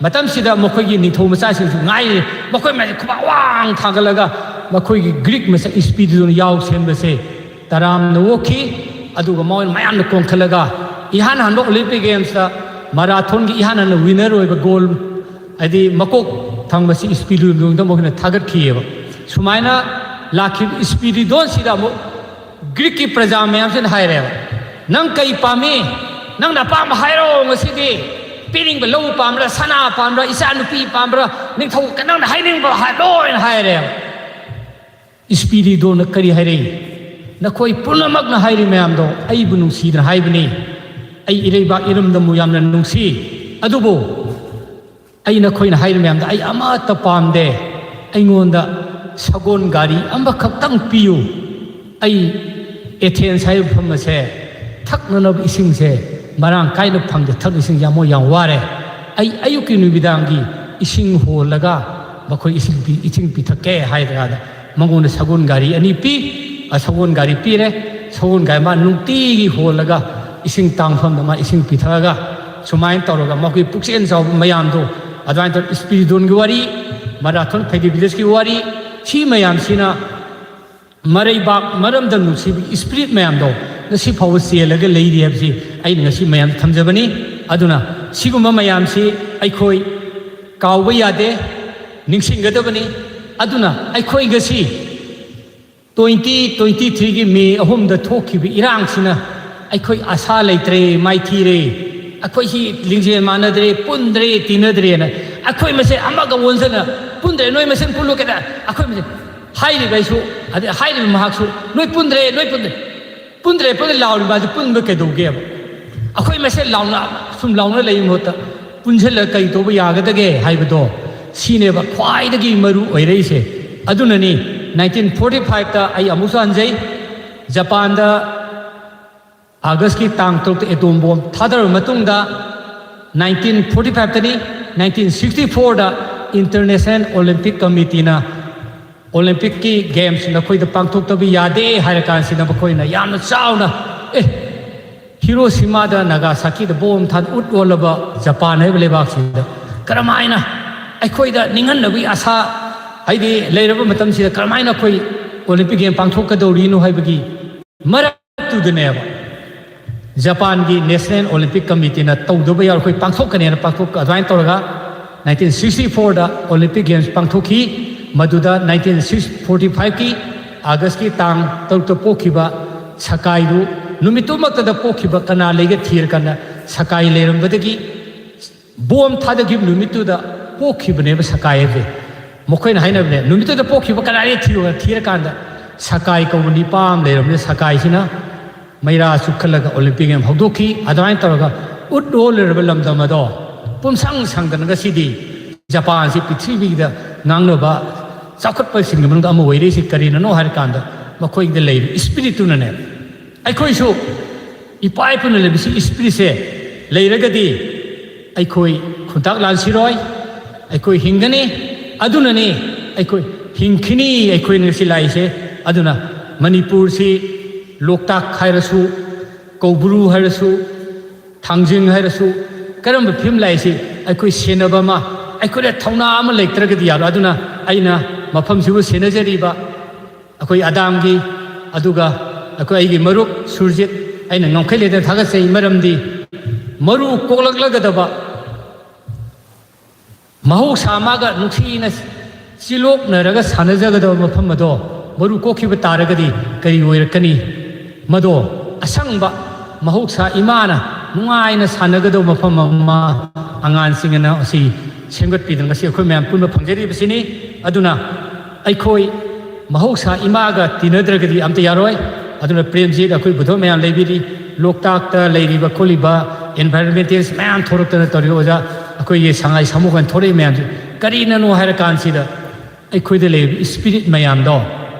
Speaker 5: मतम सिदा मखोइगी निथौ मचासिं गाय मखोइ मा खुबा वांग थागलगा मखोइगी ग्रीक मसा स्पिरिडोन याव सेनबसे तराम नवोखी अदुगा मोइन मयाम न कोंखलगा इहान हान ओलंपिक गेम्स दा मैराथन की इहान न विनर ओइबा गोल अदि मकोक थांबसी स्पिरिडोन दा मोखना थागतखिएबा सुमाइना लाखिब स्पिरिडोन सिदा मो ग्रीक की प्रजा मैम से हायरे नंग कई पामी नंग ना पाम हायरो ngasiदी पिरिंग बा लौ पामरा सना पामरा इसा नुपी पामरा निथौ कनंग ना हायनिंग बा हायलोइन हायरे स्पिरिडोन करी हायरे नखोई पुनमक ना हायरि मैम दो आई बु नुसीदना हायबनी आई इरेबा इरमदमु यामना नुसी अदुबो आई नखोइना हायरि मैम दा आई अमाता पामदे अइंगोंदा सगोन गाड़ी अमखक्तंग पियु आई एथेंस हाइब फमसे थकनब इसिंग से मरांग कायन फंगदे थक इसिंग यामो याम वारे आई अयुकी नुबिदांगी इसिंग होलगा मखोइ इसिंग पिथके हायदगा मंगोन सगोन गाड़ी अनि पी सगोन गाड़ी पीरे सगोन गाय मा नुंतीगी होलगा इसिंग तांगफम मा इसिंग पिथगा सुमाइन तौरगा मखोइ पुक्सेन जाव मयाम दो अदाइन तो स्पिरिडोन की वारी मैराथन फेस्टिवल्स की वारी सी मैम सिना मरैबाक मरमद नुसीब स्पिरिट मैम दो नसी फाव चेलग लेरी हैबसी आई नसी मैम थमजबनी अदुना सिगुम मैम से अखोई काव यादे निंगसिंगदबनी अदुना अखोई गसी 2023 की मे अहुमद थोखिबि इरांगसिना अखोई आशा लेत्रे माइथीरे अखोई ही लिंजे मानदरे पुंद्रे तीनदरे ना अखोई मसे अमग वंजना पुंद्रे नोय मसे पुलो केदा अखोई मसे हाइरि बाइसु अदे हाइरि महाक्सु नोय पुंद्रे लाउरि बाज पुंब के दोगे अखोई मसे लाउना सुम लाउना लेइ मोता पुंझल कई तोब यागदगे हाइबदो सिनेबा ख्वाइदगी मरु ओइरैसे अदुननी 1945 ता आई अमुसा अंजै जापान दा अगस्त की तांग तरुक एटोम बॉम्ब थादर मतुंगदा 1945 तनी 1964 दा इंटरनेशनल ओलंपिक कमिटी ना ओलंपिक की गेम्स नखोइदा पांगथोक तबि यादे हायरकान सिना बखोइना यामना चावना हिरोशिमा दा नागासाकी दा बॉम्ब थाद उटवलबा जापान है लेबाक सिदा करमाइना अखोइदा निंगनबि आशा हाइदि लेरबा मतम सिदा करमाइना खोइ ओलंपिक गेम पांगथोक कदौरिनो हाइबगी मरतुदनेबा जापान की नेशनल ओलंपिक कमिटी ना तौदब यार कोई पांथोकने पांथोक अदवाइन तौरगा 1964 दा ओलंपिक गेम्स पांथोकी मदुदा 1945 की अगस्त की तांग तरुक पोखिबा सकाइरु नुमितुमक्तदा पोखिबा कना लेगे थीर कना सकाइ लेरमबदगी बोम थादगी नुमितुदा पोखिबने सकाइबे मखोइन हाइनबने नुमितुदा पोखिबा कना ले थीर कांदा सकाइ कौबनी पाम लेरमने सकाइसिना मैरा सुखलगा ओलंपिक गेम हौदोखी अदवाइन तौरगा उडोलरब लमदमदो पुमसंग संगनगा सिदी जापान से पृथ्वीदा नांगनबा चाखटप सिंगमनगा अम वैरेसि करिननो हार कांदा मखोइद लेइ स्पिरिटुनने अखोइसु इपाइपुन लेबिसि स्पिरिट से लेरगदी अखोइ खुंताक लानसिरोय अखोइ हिंगनी अदुनने अखोइ हिंखिनी अखोइ नसि लाइसे अदुना मणिपुर से लोकताक हायरसु कौब्रु हायरसु थांजिंग हायरसु करम फिल्म लाइसे अखोइ सेनबमा अखोइ थौना अम लेत्रगदि यारो अदुना अइना मफम सिबु सेनजरिबा अखोइ अदामगी अदुगा अखोइ आइगी मरुक सुरजित अइना नंखैलेदा थागसै मरमदि मरु कोलगलगदबा महौसामागा नुसिना ꯆꯤꯂꯣꯛꯅꯔꯒ ꯁꯥꯟꯅꯖꯒꯗꯕ ꯃꯐꯝ ꯑꯗꯣ ꯃꯔꯨ ꯀꯣꯛꯈꯤꯕ ꯇꯥꯔꯒꯗꯤ ꯀꯔꯤ ꯑꯣꯏꯔꯛꯀꯅꯤ ꯃꯗꯣ ꯑꯁꯪꯕ ꯃꯍꯧꯁꯥ ꯏꯃꯥꯅ ꯅꯨꯡꯉꯥꯏꯅ ꯁꯥꯟꯅꯒꯗꯕ ꯃꯐꯝ ꯑꯃ ꯑꯉꯥꯡꯁꯤꯡꯅ ꯑꯁꯤ ꯁꯦꯝꯒꯠꯄꯤꯗꯨꯅ ꯉꯁꯤ ꯑꯩꯈꯣꯏ ꯃꯌꯥꯝ ꯄꯨꯟꯕ ꯐꯪꯖꯔꯤꯕꯁꯤꯅꯤ ꯑꯗꯨꯅ ꯑꯩꯈꯣꯏ ꯃꯍꯧꯁꯥ ꯏꯃꯥꯒ ꯇꯤꯟꯅꯗ꯭ꯔꯒꯗꯤ ꯑꯝꯇ ꯌꯥꯔꯣꯏ ꯑꯗꯨꯅ ꯄ꯭ꯔꯦꯝꯖꯤꯠ ꯑꯩꯈꯣꯏ ꯕꯨꯙ ꯃꯌꯥꯝ ꯂꯩꯕꯤꯔꯤ ꯂꯣꯛꯇꯥꯛꯇ ꯂꯩꯔꯤꯕ ꯈꯣꯠꯂꯤꯕ ꯑꯦꯟꯚꯥꯏꯔꯣꯟꯃꯦꯟꯇꯦꯜꯁ ꯃꯌꯥꯝ ꯊꯣꯔꯛꯇꯅ ꯇꯧꯔꯤꯕ ꯑꯣꯖꯥ ꯑꯩꯈꯣꯏꯒꯤ ꯁꯉꯥꯏ ꯁꯃꯨꯒꯟ ꯊꯣꯔꯛꯏ ꯃꯌꯥꯝꯁꯦ ꯀꯔꯤꯅꯅꯣ ꯍꯥꯏꯔ ꯀꯥꯟꯁꯤꯗ ꯑꯩꯈꯣꯏꯗ ꯂꯩꯔꯤꯕ ꯏꯁꯄꯤꯔꯤꯠ ꯃꯌꯥꯝꯗꯣ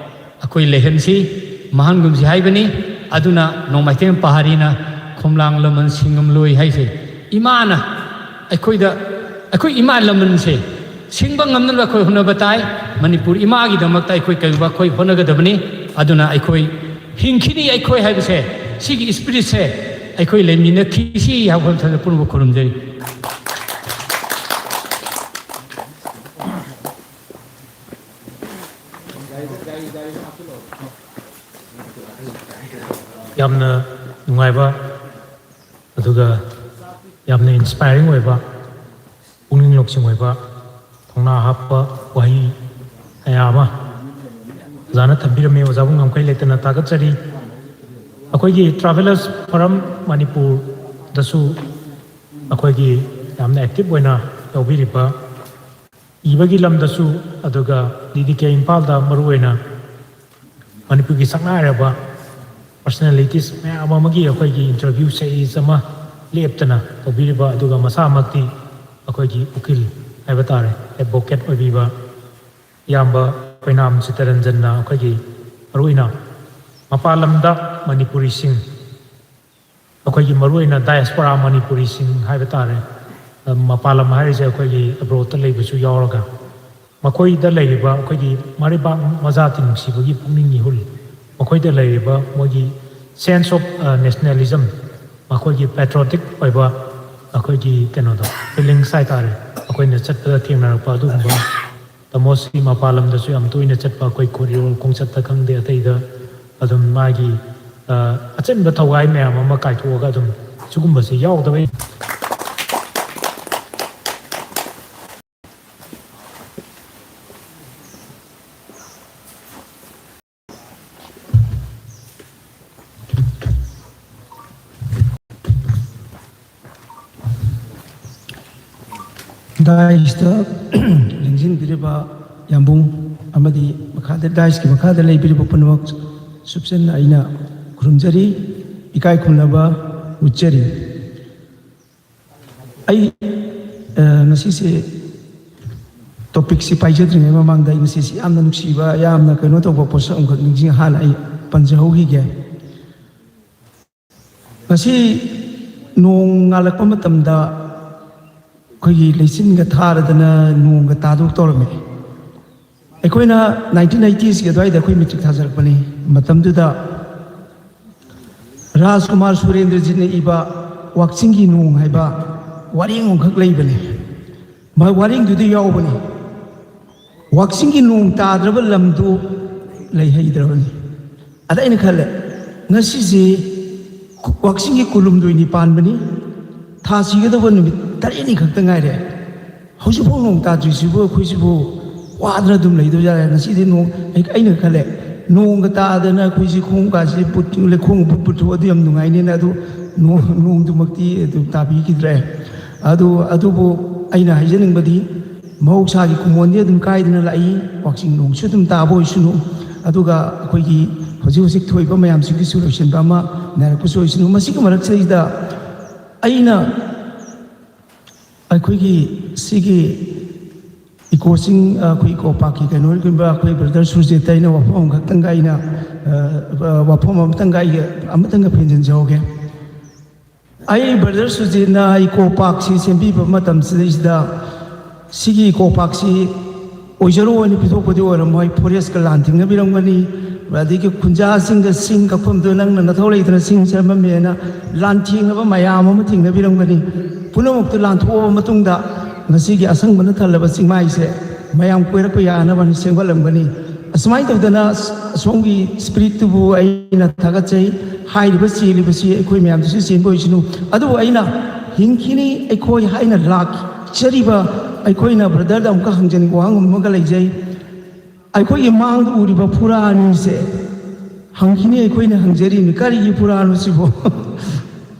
Speaker 5: ꯑꯩꯈꯣꯏ ꯂꯩꯍꯟꯁꯤ ꯃꯍꯥꯟꯒꯨꯝꯁꯤ ꯍꯥꯏꯕꯅꯤ ꯑꯗꯨꯅ ꯅꯣꯡꯃꯥꯏꯊꯦꯝ ꯄꯍꯥꯔꯤꯅ ꯈꯣꯝꯂꯥꯡ ꯂꯃꯟ ꯁꯤꯡꯉꯝꯂꯣꯏ ꯍꯥꯏꯁꯦ ꯏꯃꯥꯅ ꯑꯩꯈꯣꯏꯗ ꯑꯩꯈꯣꯏ ꯏꯃꯥ ꯂꯃꯟꯁꯦ ꯁꯤꯡꯕ ꯉꯝꯅꯕ ꯑꯩꯈꯣꯏ ꯍꯣꯠꯅꯕ ꯇꯥꯏ ꯃꯅꯤꯄꯨꯔ ꯏꯃꯥꯒꯤꯗꯃꯛꯇ ꯑꯩꯈꯣꯏ ꯀꯩꯒꯨꯝꯕ ꯑꯩꯈꯣꯏ ꯍꯣꯠꯅꯒꯗꯕꯅꯤ ꯑꯗꯨꯅ ꯑꯩꯈꯣꯏ ꯍꯤꯡꯈꯤꯅꯤ ꯑꯩꯈꯣꯏ ꯍꯥꯏꯕꯁꯦ ꯁꯤꯒꯤ ꯏꯁꯄꯤꯔꯤꯠꯁꯦ ꯑꯩꯈꯣꯏ ꯂꯩꯃꯤꯟꯅꯈꯤꯁꯤ ꯍꯥꯏꯕ ꯃꯇꯝꯗ ꯄꯨꯝꯅꯃꯛ ꯈꯨꯔꯨꯝꯖꯔꯤ
Speaker 1: ꯌꯥꯝꯅ ꯅꯨꯡꯉꯥꯏꯕ ꯑꯗꯨꯒ ꯌꯥꯝꯅ ꯏꯟꯁꯄꯥꯏꯔꯤꯡ ꯑꯣꯏꯕ ꯄꯨꯛꯅꯤꯡ ꯂꯧꯁꯤꯡ ꯑꯣꯏꯕ ꯊꯧꯅꯥ ꯍꯥꯞꯄ ꯋꯥꯍꯩ ꯀꯌꯥ ꯑꯃ ꯑꯣꯖꯥꯅ ꯊꯝꯕꯤꯔꯝꯃꯤ ꯑꯣꯖꯥꯕꯨ ꯉꯝꯈꯩ ꯂꯩꯇꯅ ꯊꯥꯒꯠꯆꯔꯤ ꯑꯩꯈꯣꯏꯒꯤ ꯇ꯭ꯔꯥꯚꯦꯂꯔꯁ ꯐꯣꯔꯝ ꯃꯅꯤꯄꯨꯔꯗꯁꯨ ꯑꯩꯈꯣꯏꯒꯤ ꯌꯥꯝꯅ ꯑꯦꯛꯇꯤꯚ ꯑꯣꯏꯅ ꯌꯥꯎꯕꯤꯔꯤꯕ ꯏꯕꯒꯤ ꯂꯝꯗꯁꯨ ꯑꯗꯨꯒ DDK ꯏꯝꯐꯥꯜꯗ ꯃꯔꯨꯑꯣꯏꯅ ꯃꯅꯤꯄꯨꯔꯒꯤ ꯁꯛꯅꯥꯏꯔꯕ ꯄꯔꯁꯣꯅꯦꯂꯤꯇꯤꯁ ꯃꯌꯥꯝ ꯑꯃꯒꯤ ꯑꯩꯈꯣꯏꯒꯤ ꯏꯟꯇꯔꯚ꯭ꯌꯨ ꯁꯦꯔꯤꯁ ꯑꯃ ꯂꯦꯞꯇꯅ ꯇꯧꯕꯤꯔꯤꯕ ꯑꯗꯨꯒ ꯃꯁꯥꯃꯛꯇꯤ ꯑꯩꯈꯣꯏꯒꯤ ꯎꯀꯤꯜ ꯍꯥꯏꯕ ꯇꯥꯔꯦ ꯑꯦꯗꯚꯣꯀꯦꯠ ꯑꯣꯏꯕꯤꯕ ꯏꯌꯥꯝꯕ ꯑꯣꯏꯅꯥꯝ ꯆꯤꯇꯔꯟꯖꯟꯅ ꯑꯩꯈꯣꯏꯒꯤ ꯃꯔꯨꯑꯣꯏꯅ ꯃꯄꯥꯟ ꯂꯝꯗ ꯃꯅꯤꯄꯨꯔꯤꯁꯤꯡ ꯑꯩꯈꯣꯏꯒꯤ ꯃꯔꯨꯑꯣꯏꯅ ꯗꯥꯏꯁꯄꯣꯔꯥ ꯃꯅꯤꯄꯨꯔꯤꯁꯤꯡ ꯍꯥꯏꯕ ꯇꯥꯔꯦ ꯃꯄꯥꯟ ꯂꯝ ꯍꯥꯏꯔꯤꯁꯦ ꯑꯩꯈꯣꯏꯒꯤ ꯑꯕ꯭ꯔꯣꯠꯇ ꯂꯩꯕꯁꯨ ꯌꯥꯎꯔꯒ ꯃꯈꯣꯏꯗ ꯂꯩꯔꯤꯕ ꯑꯩꯈꯣꯏꯒꯤ ꯃꯔꯩꯕꯥꯛ ꯃꯖꯥꯇꯤ ꯅꯨꯡꯁꯤꯕꯒꯤ ꯄꯨꯛꯅꯤꯡ ꯏꯍꯨꯜ ꯃꯈꯣꯏꯗ ꯂꯩꯔꯤꯕ ꯃꯣꯏꯒꯤ ꯁꯦꯟꯁ ꯑꯣꯐ ꯅꯦꯁꯅꯦꯂꯤꯖꯝ ꯃꯈꯣꯏꯒꯤ ꯄꯦꯇ꯭ꯔꯣꯇꯤꯛ ꯑꯣꯏꯕ ꯑꯩꯈꯣꯏꯒꯤ ꯀꯩꯅꯣꯗꯣ ꯐꯤꯂꯤꯡꯁ ꯍꯥꯏꯇꯥꯔꯦ ꯑꯩꯈꯣꯏꯅ ꯆꯠꯄꯗ ꯊꯦꯡꯅꯔꯛꯄ ꯑꯗꯨꯒꯨꯝꯕ ꯇꯃꯣꯁꯤ ꯃꯄꯥꯟ ꯂꯝꯗꯁꯨ ꯌꯥꯝ ꯇꯣꯏꯅ ꯆꯠꯄ ꯑꯩꯈꯣꯏ ꯈꯣꯔꯤꯔꯣꯜ ꯈꯣꯡꯆꯠꯇ ꯈꯪꯗꯦ ꯑꯇꯩꯗ ꯑꯗꯨꯝ ꯃꯥꯒꯤ ꯑꯆꯤꯟꯕ ꯊꯧꯒꯥꯏ ꯃꯌꯥꯝ ꯑꯃ ꯀꯥꯏꯊꯣꯛꯑꯒ ꯑꯗꯨꯝ ꯁꯤꯒꯨꯝꯕꯁꯤ ꯌꯥꯎꯗꯕ
Speaker 6: ꯗꯥꯏꯁꯇ ꯂꯦꯡꯁꯤꯟꯕꯤꯔꯤꯕ ꯌꯥꯝꯕꯨꯡ ꯑꯃꯗꯤ ꯃꯈꯥꯗ ꯗꯥꯏꯁꯀꯤ ꯃꯈꯥꯗ ꯂꯩꯕꯤꯔꯤꯕ ꯄꯨꯝꯅꯃꯛ ꯁꯨꯞꯆꯟꯅ ꯑꯩꯅ ꯈꯨꯔꯨꯝꯖꯔꯤ ꯏꯀꯥꯏ ꯈꯨꯝꯅꯕ ꯎꯠꯆꯔꯤ ꯑꯩ ꯉꯁꯤꯁꯦ ꯇꯣꯄꯤꯛꯁꯤ ꯄꯥꯏꯖꯗ꯭ꯔꯤꯉꯩ ꯃꯃꯥꯡꯗ ꯑꯩ ꯉꯁꯤꯁꯤ ꯌꯥꯝꯅ ꯅꯨꯡꯁꯤꯕ ꯌꯥꯝꯅ ꯀꯩꯅꯣ ꯇꯧꯕ ꯄꯣꯠꯁꯛ ꯑꯃꯈꯛ ꯅꯤꯡꯁꯤꯡ ꯍꯥꯟꯅ ꯑꯩ ꯄꯟꯖꯍꯧꯈꯤꯒꯦ ꯉꯁꯤ ꯅꯣꯡ ꯉꯥꯜꯂꯛꯄ ꯃꯇꯝꯗ ꯑꯩꯈꯣꯏꯒꯤ ꯂꯩꯆꯤꯟꯒ ꯊꯥꯔꯗꯅ ꯅꯣꯡꯒ ꯇꯥꯗꯣꯛ ꯇꯧꯔꯝꯃꯤ ꯑꯩꯈꯣꯏꯅ 1980ꯁꯀꯤ ꯑꯗꯨꯋꯥꯏꯗ ꯑꯩꯈꯣꯏ ꯃꯦꯇ꯭ꯔꯤꯛ ꯊꯥꯖꯔꯛꯄꯅꯤ ꯃꯇꯝꯗꯨꯗ ꯔꯥꯖꯀꯨꯃꯥꯔ ꯁꯨꯔꯦꯟꯗ꯭ꯔꯖꯤꯠꯅ ꯏꯕ ꯋꯥꯛꯆꯤꯡꯒꯤ ꯅꯣꯡ ꯍꯥꯏꯕ ꯋꯥꯔꯦꯡ ꯑꯃꯈꯛ ꯂꯩꯕꯅꯤ ꯋꯥꯔꯦꯡꯗꯨꯗ ꯌꯥꯎꯕꯅꯤ ꯋꯥꯛꯆꯤꯡꯒꯤ ꯅꯣꯡ ꯇꯥꯗ꯭ꯔꯕ ꯂꯝꯗꯨ ꯂꯩꯍꯩꯗ꯭ꯔꯕꯅꯤ ꯑꯗ ꯑꯩꯅ ꯈꯜꯂꯦ ꯉꯁꯤꯁꯦ ꯋꯥꯛꯆꯤꯡꯒꯤ ꯀꯨꯂꯨꯝꯗꯣꯏꯅꯤ ꯄꯥꯟꯕꯅꯤ ꯊꯥ ꯁꯤꯒꯗꯕ ꯅꯨꯃꯤꯠ 9 ꯈꯛꯇ ꯉꯥꯏꯔꯦ ꯍꯧꯖꯤꯛꯐꯥꯎ ꯅꯣꯡ ꯇꯥꯗ꯭ꯔꯤꯁꯤꯕꯨ ꯑꯩꯈꯣꯏꯁꯤꯕꯨ ꯋꯥꯗꯅ ꯑꯗꯨꯝ ꯂꯩꯗꯣꯏꯖꯥꯔꯦ ꯉꯁꯤꯗꯤ ꯅꯣꯡ ꯑꯩꯅ ꯈꯜꯂꯦ ꯅꯣꯡꯒ ꯇꯥꯗꯅ ꯑꯩꯈꯣꯏꯁꯤ ꯈꯣꯡꯀꯥꯁꯤ ꯂꯩꯈꯣꯡ ꯄꯨꯊꯣꯛꯑꯗꯤ ꯌꯥꯝ ꯅꯨꯡꯉꯥꯏꯅꯦꯅ ꯑꯗꯨ ꯅꯣꯡꯗꯨꯃꯛꯇꯤ ꯑꯗꯨꯝ ꯇꯥꯕꯤꯈꯤꯗ꯭ꯔꯦ ꯑꯗꯨꯕꯨ ꯑꯩꯅ ꯍꯥꯏꯖꯅꯤꯡꯕꯗꯤ ꯃꯍꯧꯁꯥꯒꯤ ꯀꯨꯝꯑꯣꯟꯗꯤ ꯑꯗꯨꯝ ꯀꯥꯏꯗꯅ ꯂꯥꯛꯏ ꯋꯥꯛꯆꯤꯡ ꯅꯣꯡꯁꯨ ꯑꯗꯨꯝ ꯇꯥꯕ ꯑꯣꯏꯁꯅꯨ ꯑꯗꯨꯒ ꯑꯩꯈꯣꯏꯒꯤ ꯍꯧꯖꯤꯛ ꯊꯣꯛꯏꯕ ꯃꯌꯥꯝꯁꯤꯒꯤꯁꯨ ꯂꯣꯏꯁꯤꯟꯕ ꯑꯃ ꯅꯥꯏꯔꯛꯄꯁꯨ ꯑꯣꯏꯁꯅꯨ ꯃꯁꯤꯒꯤ ꯃꯔꯛꯁꯤꯗ ꯑꯩꯅ ꯑꯩꯈꯣꯏꯒꯤ ꯁꯤꯒꯤ ꯏꯀꯣꯆꯤꯡ ꯑꯩꯈꯣꯏ ꯏꯀꯣ ꯄꯥꯔꯛꯀꯤ ꯀꯩꯅꯣꯒꯨꯝꯕ ꯑꯩꯈꯣꯏ ꯕ꯭ꯔꯗꯔ ꯁꯨꯔꯖꯤꯠꯇ ꯑꯩꯅ ꯋꯥꯐꯝ ꯑꯃꯈꯛꯇꯪꯒ ꯑꯩꯅ ꯋꯥꯐꯝ ꯑꯃꯇꯪꯒ ꯐꯦꯟꯖꯤꯟꯖꯍꯧꯒꯦ ꯑꯩ ꯕ꯭ꯔꯗꯔ ꯁꯨꯔꯖꯤꯠꯅ ꯏꯀꯣ ꯄꯥꯔꯛꯁꯤ ꯁꯦꯝꯕꯤꯕ ꯃꯇꯝꯁꯤꯗꯩꯁꯤꯗ ꯁꯤꯒꯤ ꯏꯀꯣ ꯄꯥꯔꯛꯁꯤ ꯑꯣꯏꯖꯔꯣꯏꯅ ꯄꯤꯊꯣꯛꯄꯗꯤ ꯑꯣꯏꯔꯝꯃꯣꯏ ꯐꯣꯔꯦꯁꯀ ꯂꯥꯟ ꯊꯦꯡꯅꯕꯤꯔꯝꯒꯅꯤ ꯑꯗꯒꯤ ꯈꯨꯟꯖꯥꯁꯤꯡꯒ ꯁꯤꯡ ꯀꯛꯐꯝꯗꯨ ꯅꯪꯅ ꯅꯊꯧ ꯂꯩꯇꯅ ꯁꯤꯡ ꯁꯦꯝꯃꯝꯃꯦꯅ ꯂꯥꯟꯊꯦꯡꯅꯕ ꯃꯌꯥꯝ ꯑꯃ ꯊꯦꯡꯅꯕꯤꯔꯝꯒꯅꯤ ꯄꯨꯝꯅꯃꯛꯇꯨ ꯂꯥꯟꯊꯣꯛꯑꯕ ꯃꯇꯨꯡꯗ ꯉꯁꯤꯒꯤ ꯑꯁꯪꯕꯅ ꯊꯜꯂꯕ ꯆꯤꯡꯃꯥꯏꯁꯦ ꯃꯌꯥꯝ ꯀꯣꯏꯔꯛꯄ ꯌꯥꯅꯕ ꯁꯦꯝꯒꯠꯂꯝꯒꯅꯤ ꯑꯁꯨꯃꯥꯏꯅ ꯇꯧꯗꯅ ꯑꯁꯣꯝꯒꯤ ꯁ꯭ꯄꯤꯔꯤꯠꯇꯨꯕꯨ ꯑꯩꯅ ꯊꯥꯒꯠꯆꯩ ꯍꯥꯏꯔꯤꯕ ꯆꯦꯜꯂꯤꯕꯁꯤ ꯑꯩꯈꯣꯏ ꯃꯌꯥꯝꯗꯁꯨ ꯆꯦꯟꯕ ꯑꯣꯏꯁꯅꯨ ꯑꯗꯨꯕꯨ ꯑꯩꯅ ꯍꯤꯡꯈꯤꯅꯤ ꯑꯩꯈꯣꯏ ꯍꯥꯏꯅ ꯂꯥꯛꯆꯔꯤꯕ ꯑꯩꯈꯣꯏꯅ ꯕ꯭ꯔꯗꯔꯗ ꯑꯃꯨꯛꯀ ꯍꯪꯖꯅꯤꯡꯕ ꯋꯥꯍꯪ ꯑꯃꯒ ꯂꯩꯖꯩ ꯑꯩꯈꯣꯏꯒꯤ ꯃꯥꯡꯗ ꯎꯔꯤꯕ ꯐꯨꯔꯥ ꯑꯅꯤꯁꯦ ꯍꯪꯈꯤꯅꯤ ꯑꯩꯈꯣꯏꯅ ꯍꯪꯖꯔꯤꯅꯤ ꯀꯔꯤꯒꯤ ꯐꯨꯔꯥꯅꯣ ꯁꯤꯕꯣ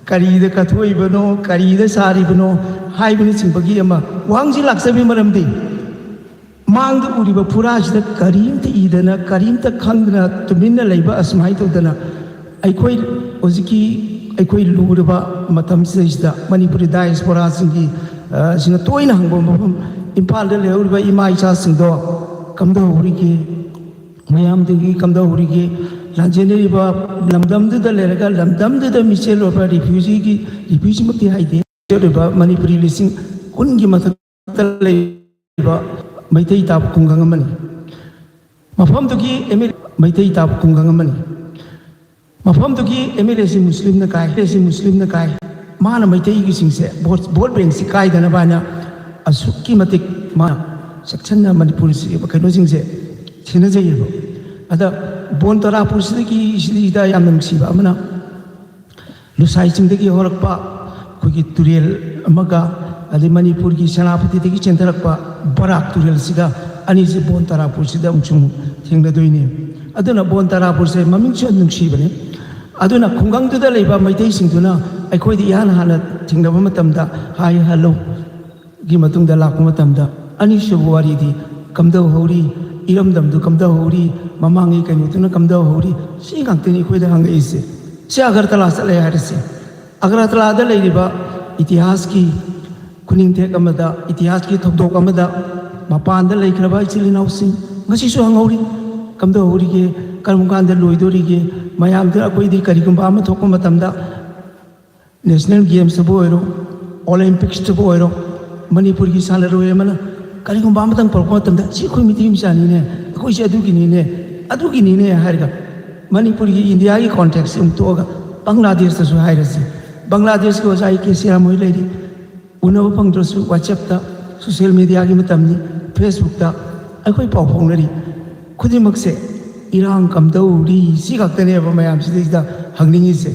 Speaker 6: ꯀꯔꯤꯗ ꯀꯠꯊꯣꯛꯏꯕꯅꯣ ꯀꯔꯤꯗ ꯁꯥꯔꯤꯕꯅꯣ ꯍꯥꯏꯕꯅꯆꯤꯡꯕꯒꯤ ꯑꯃ ꯋꯥꯍꯪꯁꯤ ꯂꯥꯛꯆꯕꯒꯤ ꯃꯔꯝꯗꯤ ꯃꯥꯡꯗ ꯎꯔꯤꯕ ꯐꯨꯔꯥꯁꯤꯗ ꯀꯔꯤꯝꯇ ꯏꯗꯅ ꯀꯔꯤꯝꯇ ꯈꯪꯗꯅ ꯇꯨꯃꯤꯟꯅ ꯂꯩꯕ ꯑꯁꯨꯃꯥꯏꯅ ꯇꯧꯗꯅ ꯑꯩꯈꯣꯏ ꯍꯧꯖꯤꯛꯀꯤ ꯑꯩꯈꯣꯏ ꯂꯨꯔꯕ ꯃꯇꯝꯁꯤꯗꯩꯁꯤꯗ ꯃꯅꯤꯄꯨꯔꯤ ꯗꯥꯏꯁꯄꯣꯔꯥꯁꯤꯡꯒꯤ ꯁꯤꯅ ꯇꯣꯏꯅ ꯍꯪꯕ ꯃꯐꯝ ꯏꯝꯐꯥꯜꯗ ꯂꯩꯍꯧꯔꯤꯕ ꯏꯃꯥ ꯏꯆꯥꯁꯤꯡꯗꯣ ꯀꯝꯗꯧꯍꯧꯔꯤꯒꯦ ꯃꯌꯥꯝꯗꯒꯤ ꯀꯝꯗꯧꯍꯧꯔꯤꯒꯦ ꯂꯥꯟꯖꯦꯟꯅꯔꯤꯕ ꯂꯝꯗꯝꯗꯨꯗ ꯂꯩꯔꯒ ꯂꯝꯗꯝꯗꯨꯗ ꯃꯤꯆꯦꯜ ꯑꯣꯏꯕ ꯔꯤꯐ꯭ꯌꯨꯖꯤꯃꯛꯇꯤ ꯍꯥꯏꯗꯦ ꯑꯣꯏꯕ ꯃꯅꯤꯄꯨꯔꯤ 10,000ꯒꯤ ꯃꯊꯛꯇ ꯂꯩꯕ ꯃꯩꯇꯩ ꯇꯥꯕ ꯈꯨꯡꯒꯪ ꯑꯃꯅꯤ ꯃꯐꯝꯗꯨꯒꯤ ꯃꯩꯇꯩ ꯇꯥꯕ ꯈꯨꯡꯒꯪ ꯑꯃꯅꯤ ꯃꯐꯝꯗꯨꯒꯤ MLA ꯃꯨꯁꯂꯤꯝꯅ ꯀꯥꯏ ꯃꯥꯅ ꯃꯩꯇꯩꯒꯤꯁꯤꯡꯁꯦ ꯚꯣꯠ ꯕꯦꯡꯁꯤ ꯀꯥꯏꯗꯅꯕ ꯍꯥꯏꯅ ꯑꯁꯨꯛꯀꯤ ꯃꯇꯤꯛ ꯃꯥꯅ ꯆꯦꯛꯁꯤꯟꯅ ꯃꯅꯤꯄꯨꯔꯁꯤ ꯀꯩꯅꯣꯁꯤꯡꯁꯦ ꯁꯦꯟꯅꯖꯩꯌꯦꯕ ꯑꯗ ꯕꯣꯟ ꯇꯔꯥꯄꯨꯔꯁꯤꯗ ꯌꯥꯝꯅ ꯅꯨꯡꯁꯤꯕ ꯑꯃꯅ ꯂꯨꯁꯥꯏ ꯆꯤꯡꯗꯒꯤ ꯍꯧꯔꯛꯄ ꯑꯩꯈꯣꯏꯒꯤ ꯇꯨꯔꯦꯜ ꯑꯃꯒ ꯑꯗꯩ ꯃꯅꯤꯄꯨꯔꯒꯤ ꯁꯦꯅꯥꯄꯇꯤꯗꯒꯤ ꯆꯦꯟꯊꯔꯛꯄ ꯕꯔꯥꯛ ꯇꯨꯔꯦꯜꯁꯤꯒ ꯑꯅꯤꯁꯤ ꯕꯣꯟ ꯇꯔꯥꯄꯨꯔꯁꯤꯗ ꯑꯃꯨꯛꯁꯨ ꯊꯦꯡꯅꯗꯣꯏꯅꯤ ꯑꯗꯨꯅ ꯕꯣꯟ ꯇꯔꯥꯄꯨꯔꯁꯦ ꯃꯃꯤꯡꯁꯨ ꯌꯥꯝ ꯅꯨꯡꯁꯤꯕꯅꯤ ꯑꯗꯨꯅ ꯈꯨꯡꯒꯪꯗꯨꯗ ꯂꯩꯕ ꯃꯩꯇꯩꯁꯤꯡꯗꯨꯅ ꯑꯩꯈꯣꯏꯗ ꯏꯍꯥꯟ ꯍꯥꯟꯅ ꯊꯦꯡꯅꯕ ꯃꯇꯝꯗ ꯍꯥꯏ ꯍꯜꯂꯣꯒꯤ ꯃꯇꯨꯡꯗ ꯂꯥꯛꯄ ꯃꯇꯝꯗ ꯑꯅꯤꯁꯨꯕ ꯋꯥꯔꯤꯗꯤ ꯀꯝꯗꯧꯍꯧꯔꯤ ꯏꯔꯝꯗꯝꯗꯨ ꯀꯝꯗꯧꯍꯧꯔꯤ ꯃꯃꯥꯡꯒꯤ ꯀꯩꯅꯣꯗꯨꯅ ꯀꯝꯗꯧꯍꯧꯔꯤ ꯁꯤ ꯉꯥꯛꯇꯅꯤ ꯑꯩꯈꯣꯏꯗ ꯍꯪꯉꯛꯏꯁꯦ ꯁꯤ ꯑꯒꯔꯇꯂꯥ ꯆꯠꯂꯦ ꯍꯥꯏꯔꯁꯤ ꯑꯒꯔꯇꯂꯥꯗ ꯂꯩꯔꯤꯕ ꯏꯇꯤꯍꯥꯁꯀꯤ ꯈꯨꯅꯤꯡꯊꯦꯛ ꯑꯃꯗ ꯏꯇꯤꯍꯥꯁꯀꯤ ꯊꯧꯗꯣꯛ ꯑꯃꯗ ꯃꯄꯥꯟꯗ ꯂꯩꯈ꯭ꯔꯕ ꯏꯆꯤꯜ ꯏꯅꯥꯎꯁꯤꯡ ꯉꯁꯤꯁꯨ ꯍꯪꯍꯧꯔꯤ ꯀꯝꯗꯧꯍꯧꯔꯤꯒꯦ ꯀꯔꯝ ꯀꯥꯟꯗ ꯂꯣꯏꯗꯣꯔꯤꯒꯦ ꯃꯌꯥꯝꯗ ꯑꯩꯈꯣꯏꯗꯤ ꯀꯔꯤꯒꯨꯝꯕ ꯑꯃ ꯊꯣꯛꯄ ꯃꯇꯝꯗ ꯅꯦꯁꯅꯦꯜ ꯒꯦꯝꯁꯇꯕꯨ ꯑꯣꯏꯔꯣ ꯑꯣꯂꯦꯝꯄꯤꯛꯁꯇꯕꯨ ꯑꯣꯏꯔോ ꯃꯅꯤꯄꯨꯔꯒꯤ ꯁꯥꯟꯅꯔꯣꯏ ꯑꯃꯅ ꯀꯔꯤꯒꯨꯝꯕ ꯑꯃꯇꯪ ꯄꯨꯔꯛꯄ ꯃꯇꯝꯗ ꯁꯤ ꯑꯩꯈꯣꯏ ꯃꯩꯇꯩ ꯃꯆꯥꯅꯤꯅꯦ ꯑꯩꯈꯣꯏꯁꯦ ꯑꯗꯨꯒꯤꯅꯤꯅꯦ ꯍꯥꯏꯔꯒ ꯃꯅꯤꯄꯨꯔꯒꯤ ꯏꯟꯗꯤꯌꯥꯒꯤ ꯀꯣꯟꯇꯦꯛꯁ ꯑꯃꯨꯛ ꯊꯣꯛꯑꯒ ꯕꯪꯒ꯭ꯂꯥꯗꯦꯁꯇꯁꯨ ꯍꯥꯏꯔꯁꯤ ꯕꯪꯒ꯭ꯂꯥꯗꯦꯁꯀꯤ ꯑꯣꯖꯥ KCR ꯃꯣꯏ ꯂꯩꯔꯤ ꯎꯅꯕ ꯐꯪꯗ꯭ꯔꯁꯨ ꯋꯥꯆꯦꯞꯇ ꯁꯣꯁꯤꯌꯦꯜ ꯃꯤꯗꯤꯌꯥꯒꯤ ꯃꯇꯝꯅꯤ ꯐꯦꯁꯕꯨꯛꯇ ꯑꯩꯈꯣꯏ ꯄꯥꯎ ꯐꯥꯎꯅꯔꯤ ꯈꯨꯗꯤꯡꯃꯛꯁꯦ ꯏꯔꯥꯡ ꯀꯝꯗꯧꯔꯤ ꯁꯤ ꯈꯛꯇꯅꯦꯕ ꯃꯌꯥꯝꯁꯤꯗꯩꯁꯤꯗ ꯍꯪꯅꯤꯡꯉꯤꯁꯦ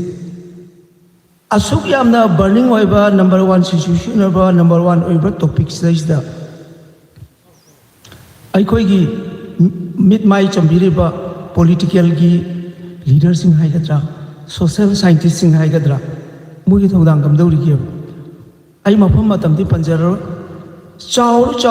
Speaker 6: ꯑꯁꯨꯛ ꯌꯥꯝꯅ ꯕꯔꯅꯤꯡ ꯑꯣꯏꯕ ꯅꯝꯕꯔ 1 ꯁꯤꯆꯨꯋꯦꯁꯟ ꯑꯣꯏꯕ ꯅꯝꯕꯔ 1 ꯑꯣꯏꯕ ꯇꯣꯄꯤꯛꯁꯤꯗꯩꯁꯤꯗ ꯑꯩꯈꯣꯏꯒꯤ ꯃꯤꯠ ꯃꯥꯏ ꯆꯝꯕꯤꯔꯤꯕ ꯄꯣꯂꯤꯇꯤꯀꯦꯜꯒꯤ ꯂꯤꯗꯔꯁꯤꯡ ꯍꯥꯏꯒꯗ꯭ꯔꯥ ꯁꯣꯁꯤꯌꯦꯜ ꯁꯥꯏꯟꯇꯤꯁꯁꯤꯡ ꯍꯥꯏꯒꯗ꯭ꯔꯥ ꯃꯣꯏꯒꯤ ꯊꯧꯗꯥꯡ ꯀꯝꯗꯧꯔꯤꯒꯦꯕ ꯑꯩ ꯃꯐꯝ ꯃꯇꯝꯗꯤ ꯄꯟꯖꯔꯔꯣꯏ ꯆꯥꯎꯔ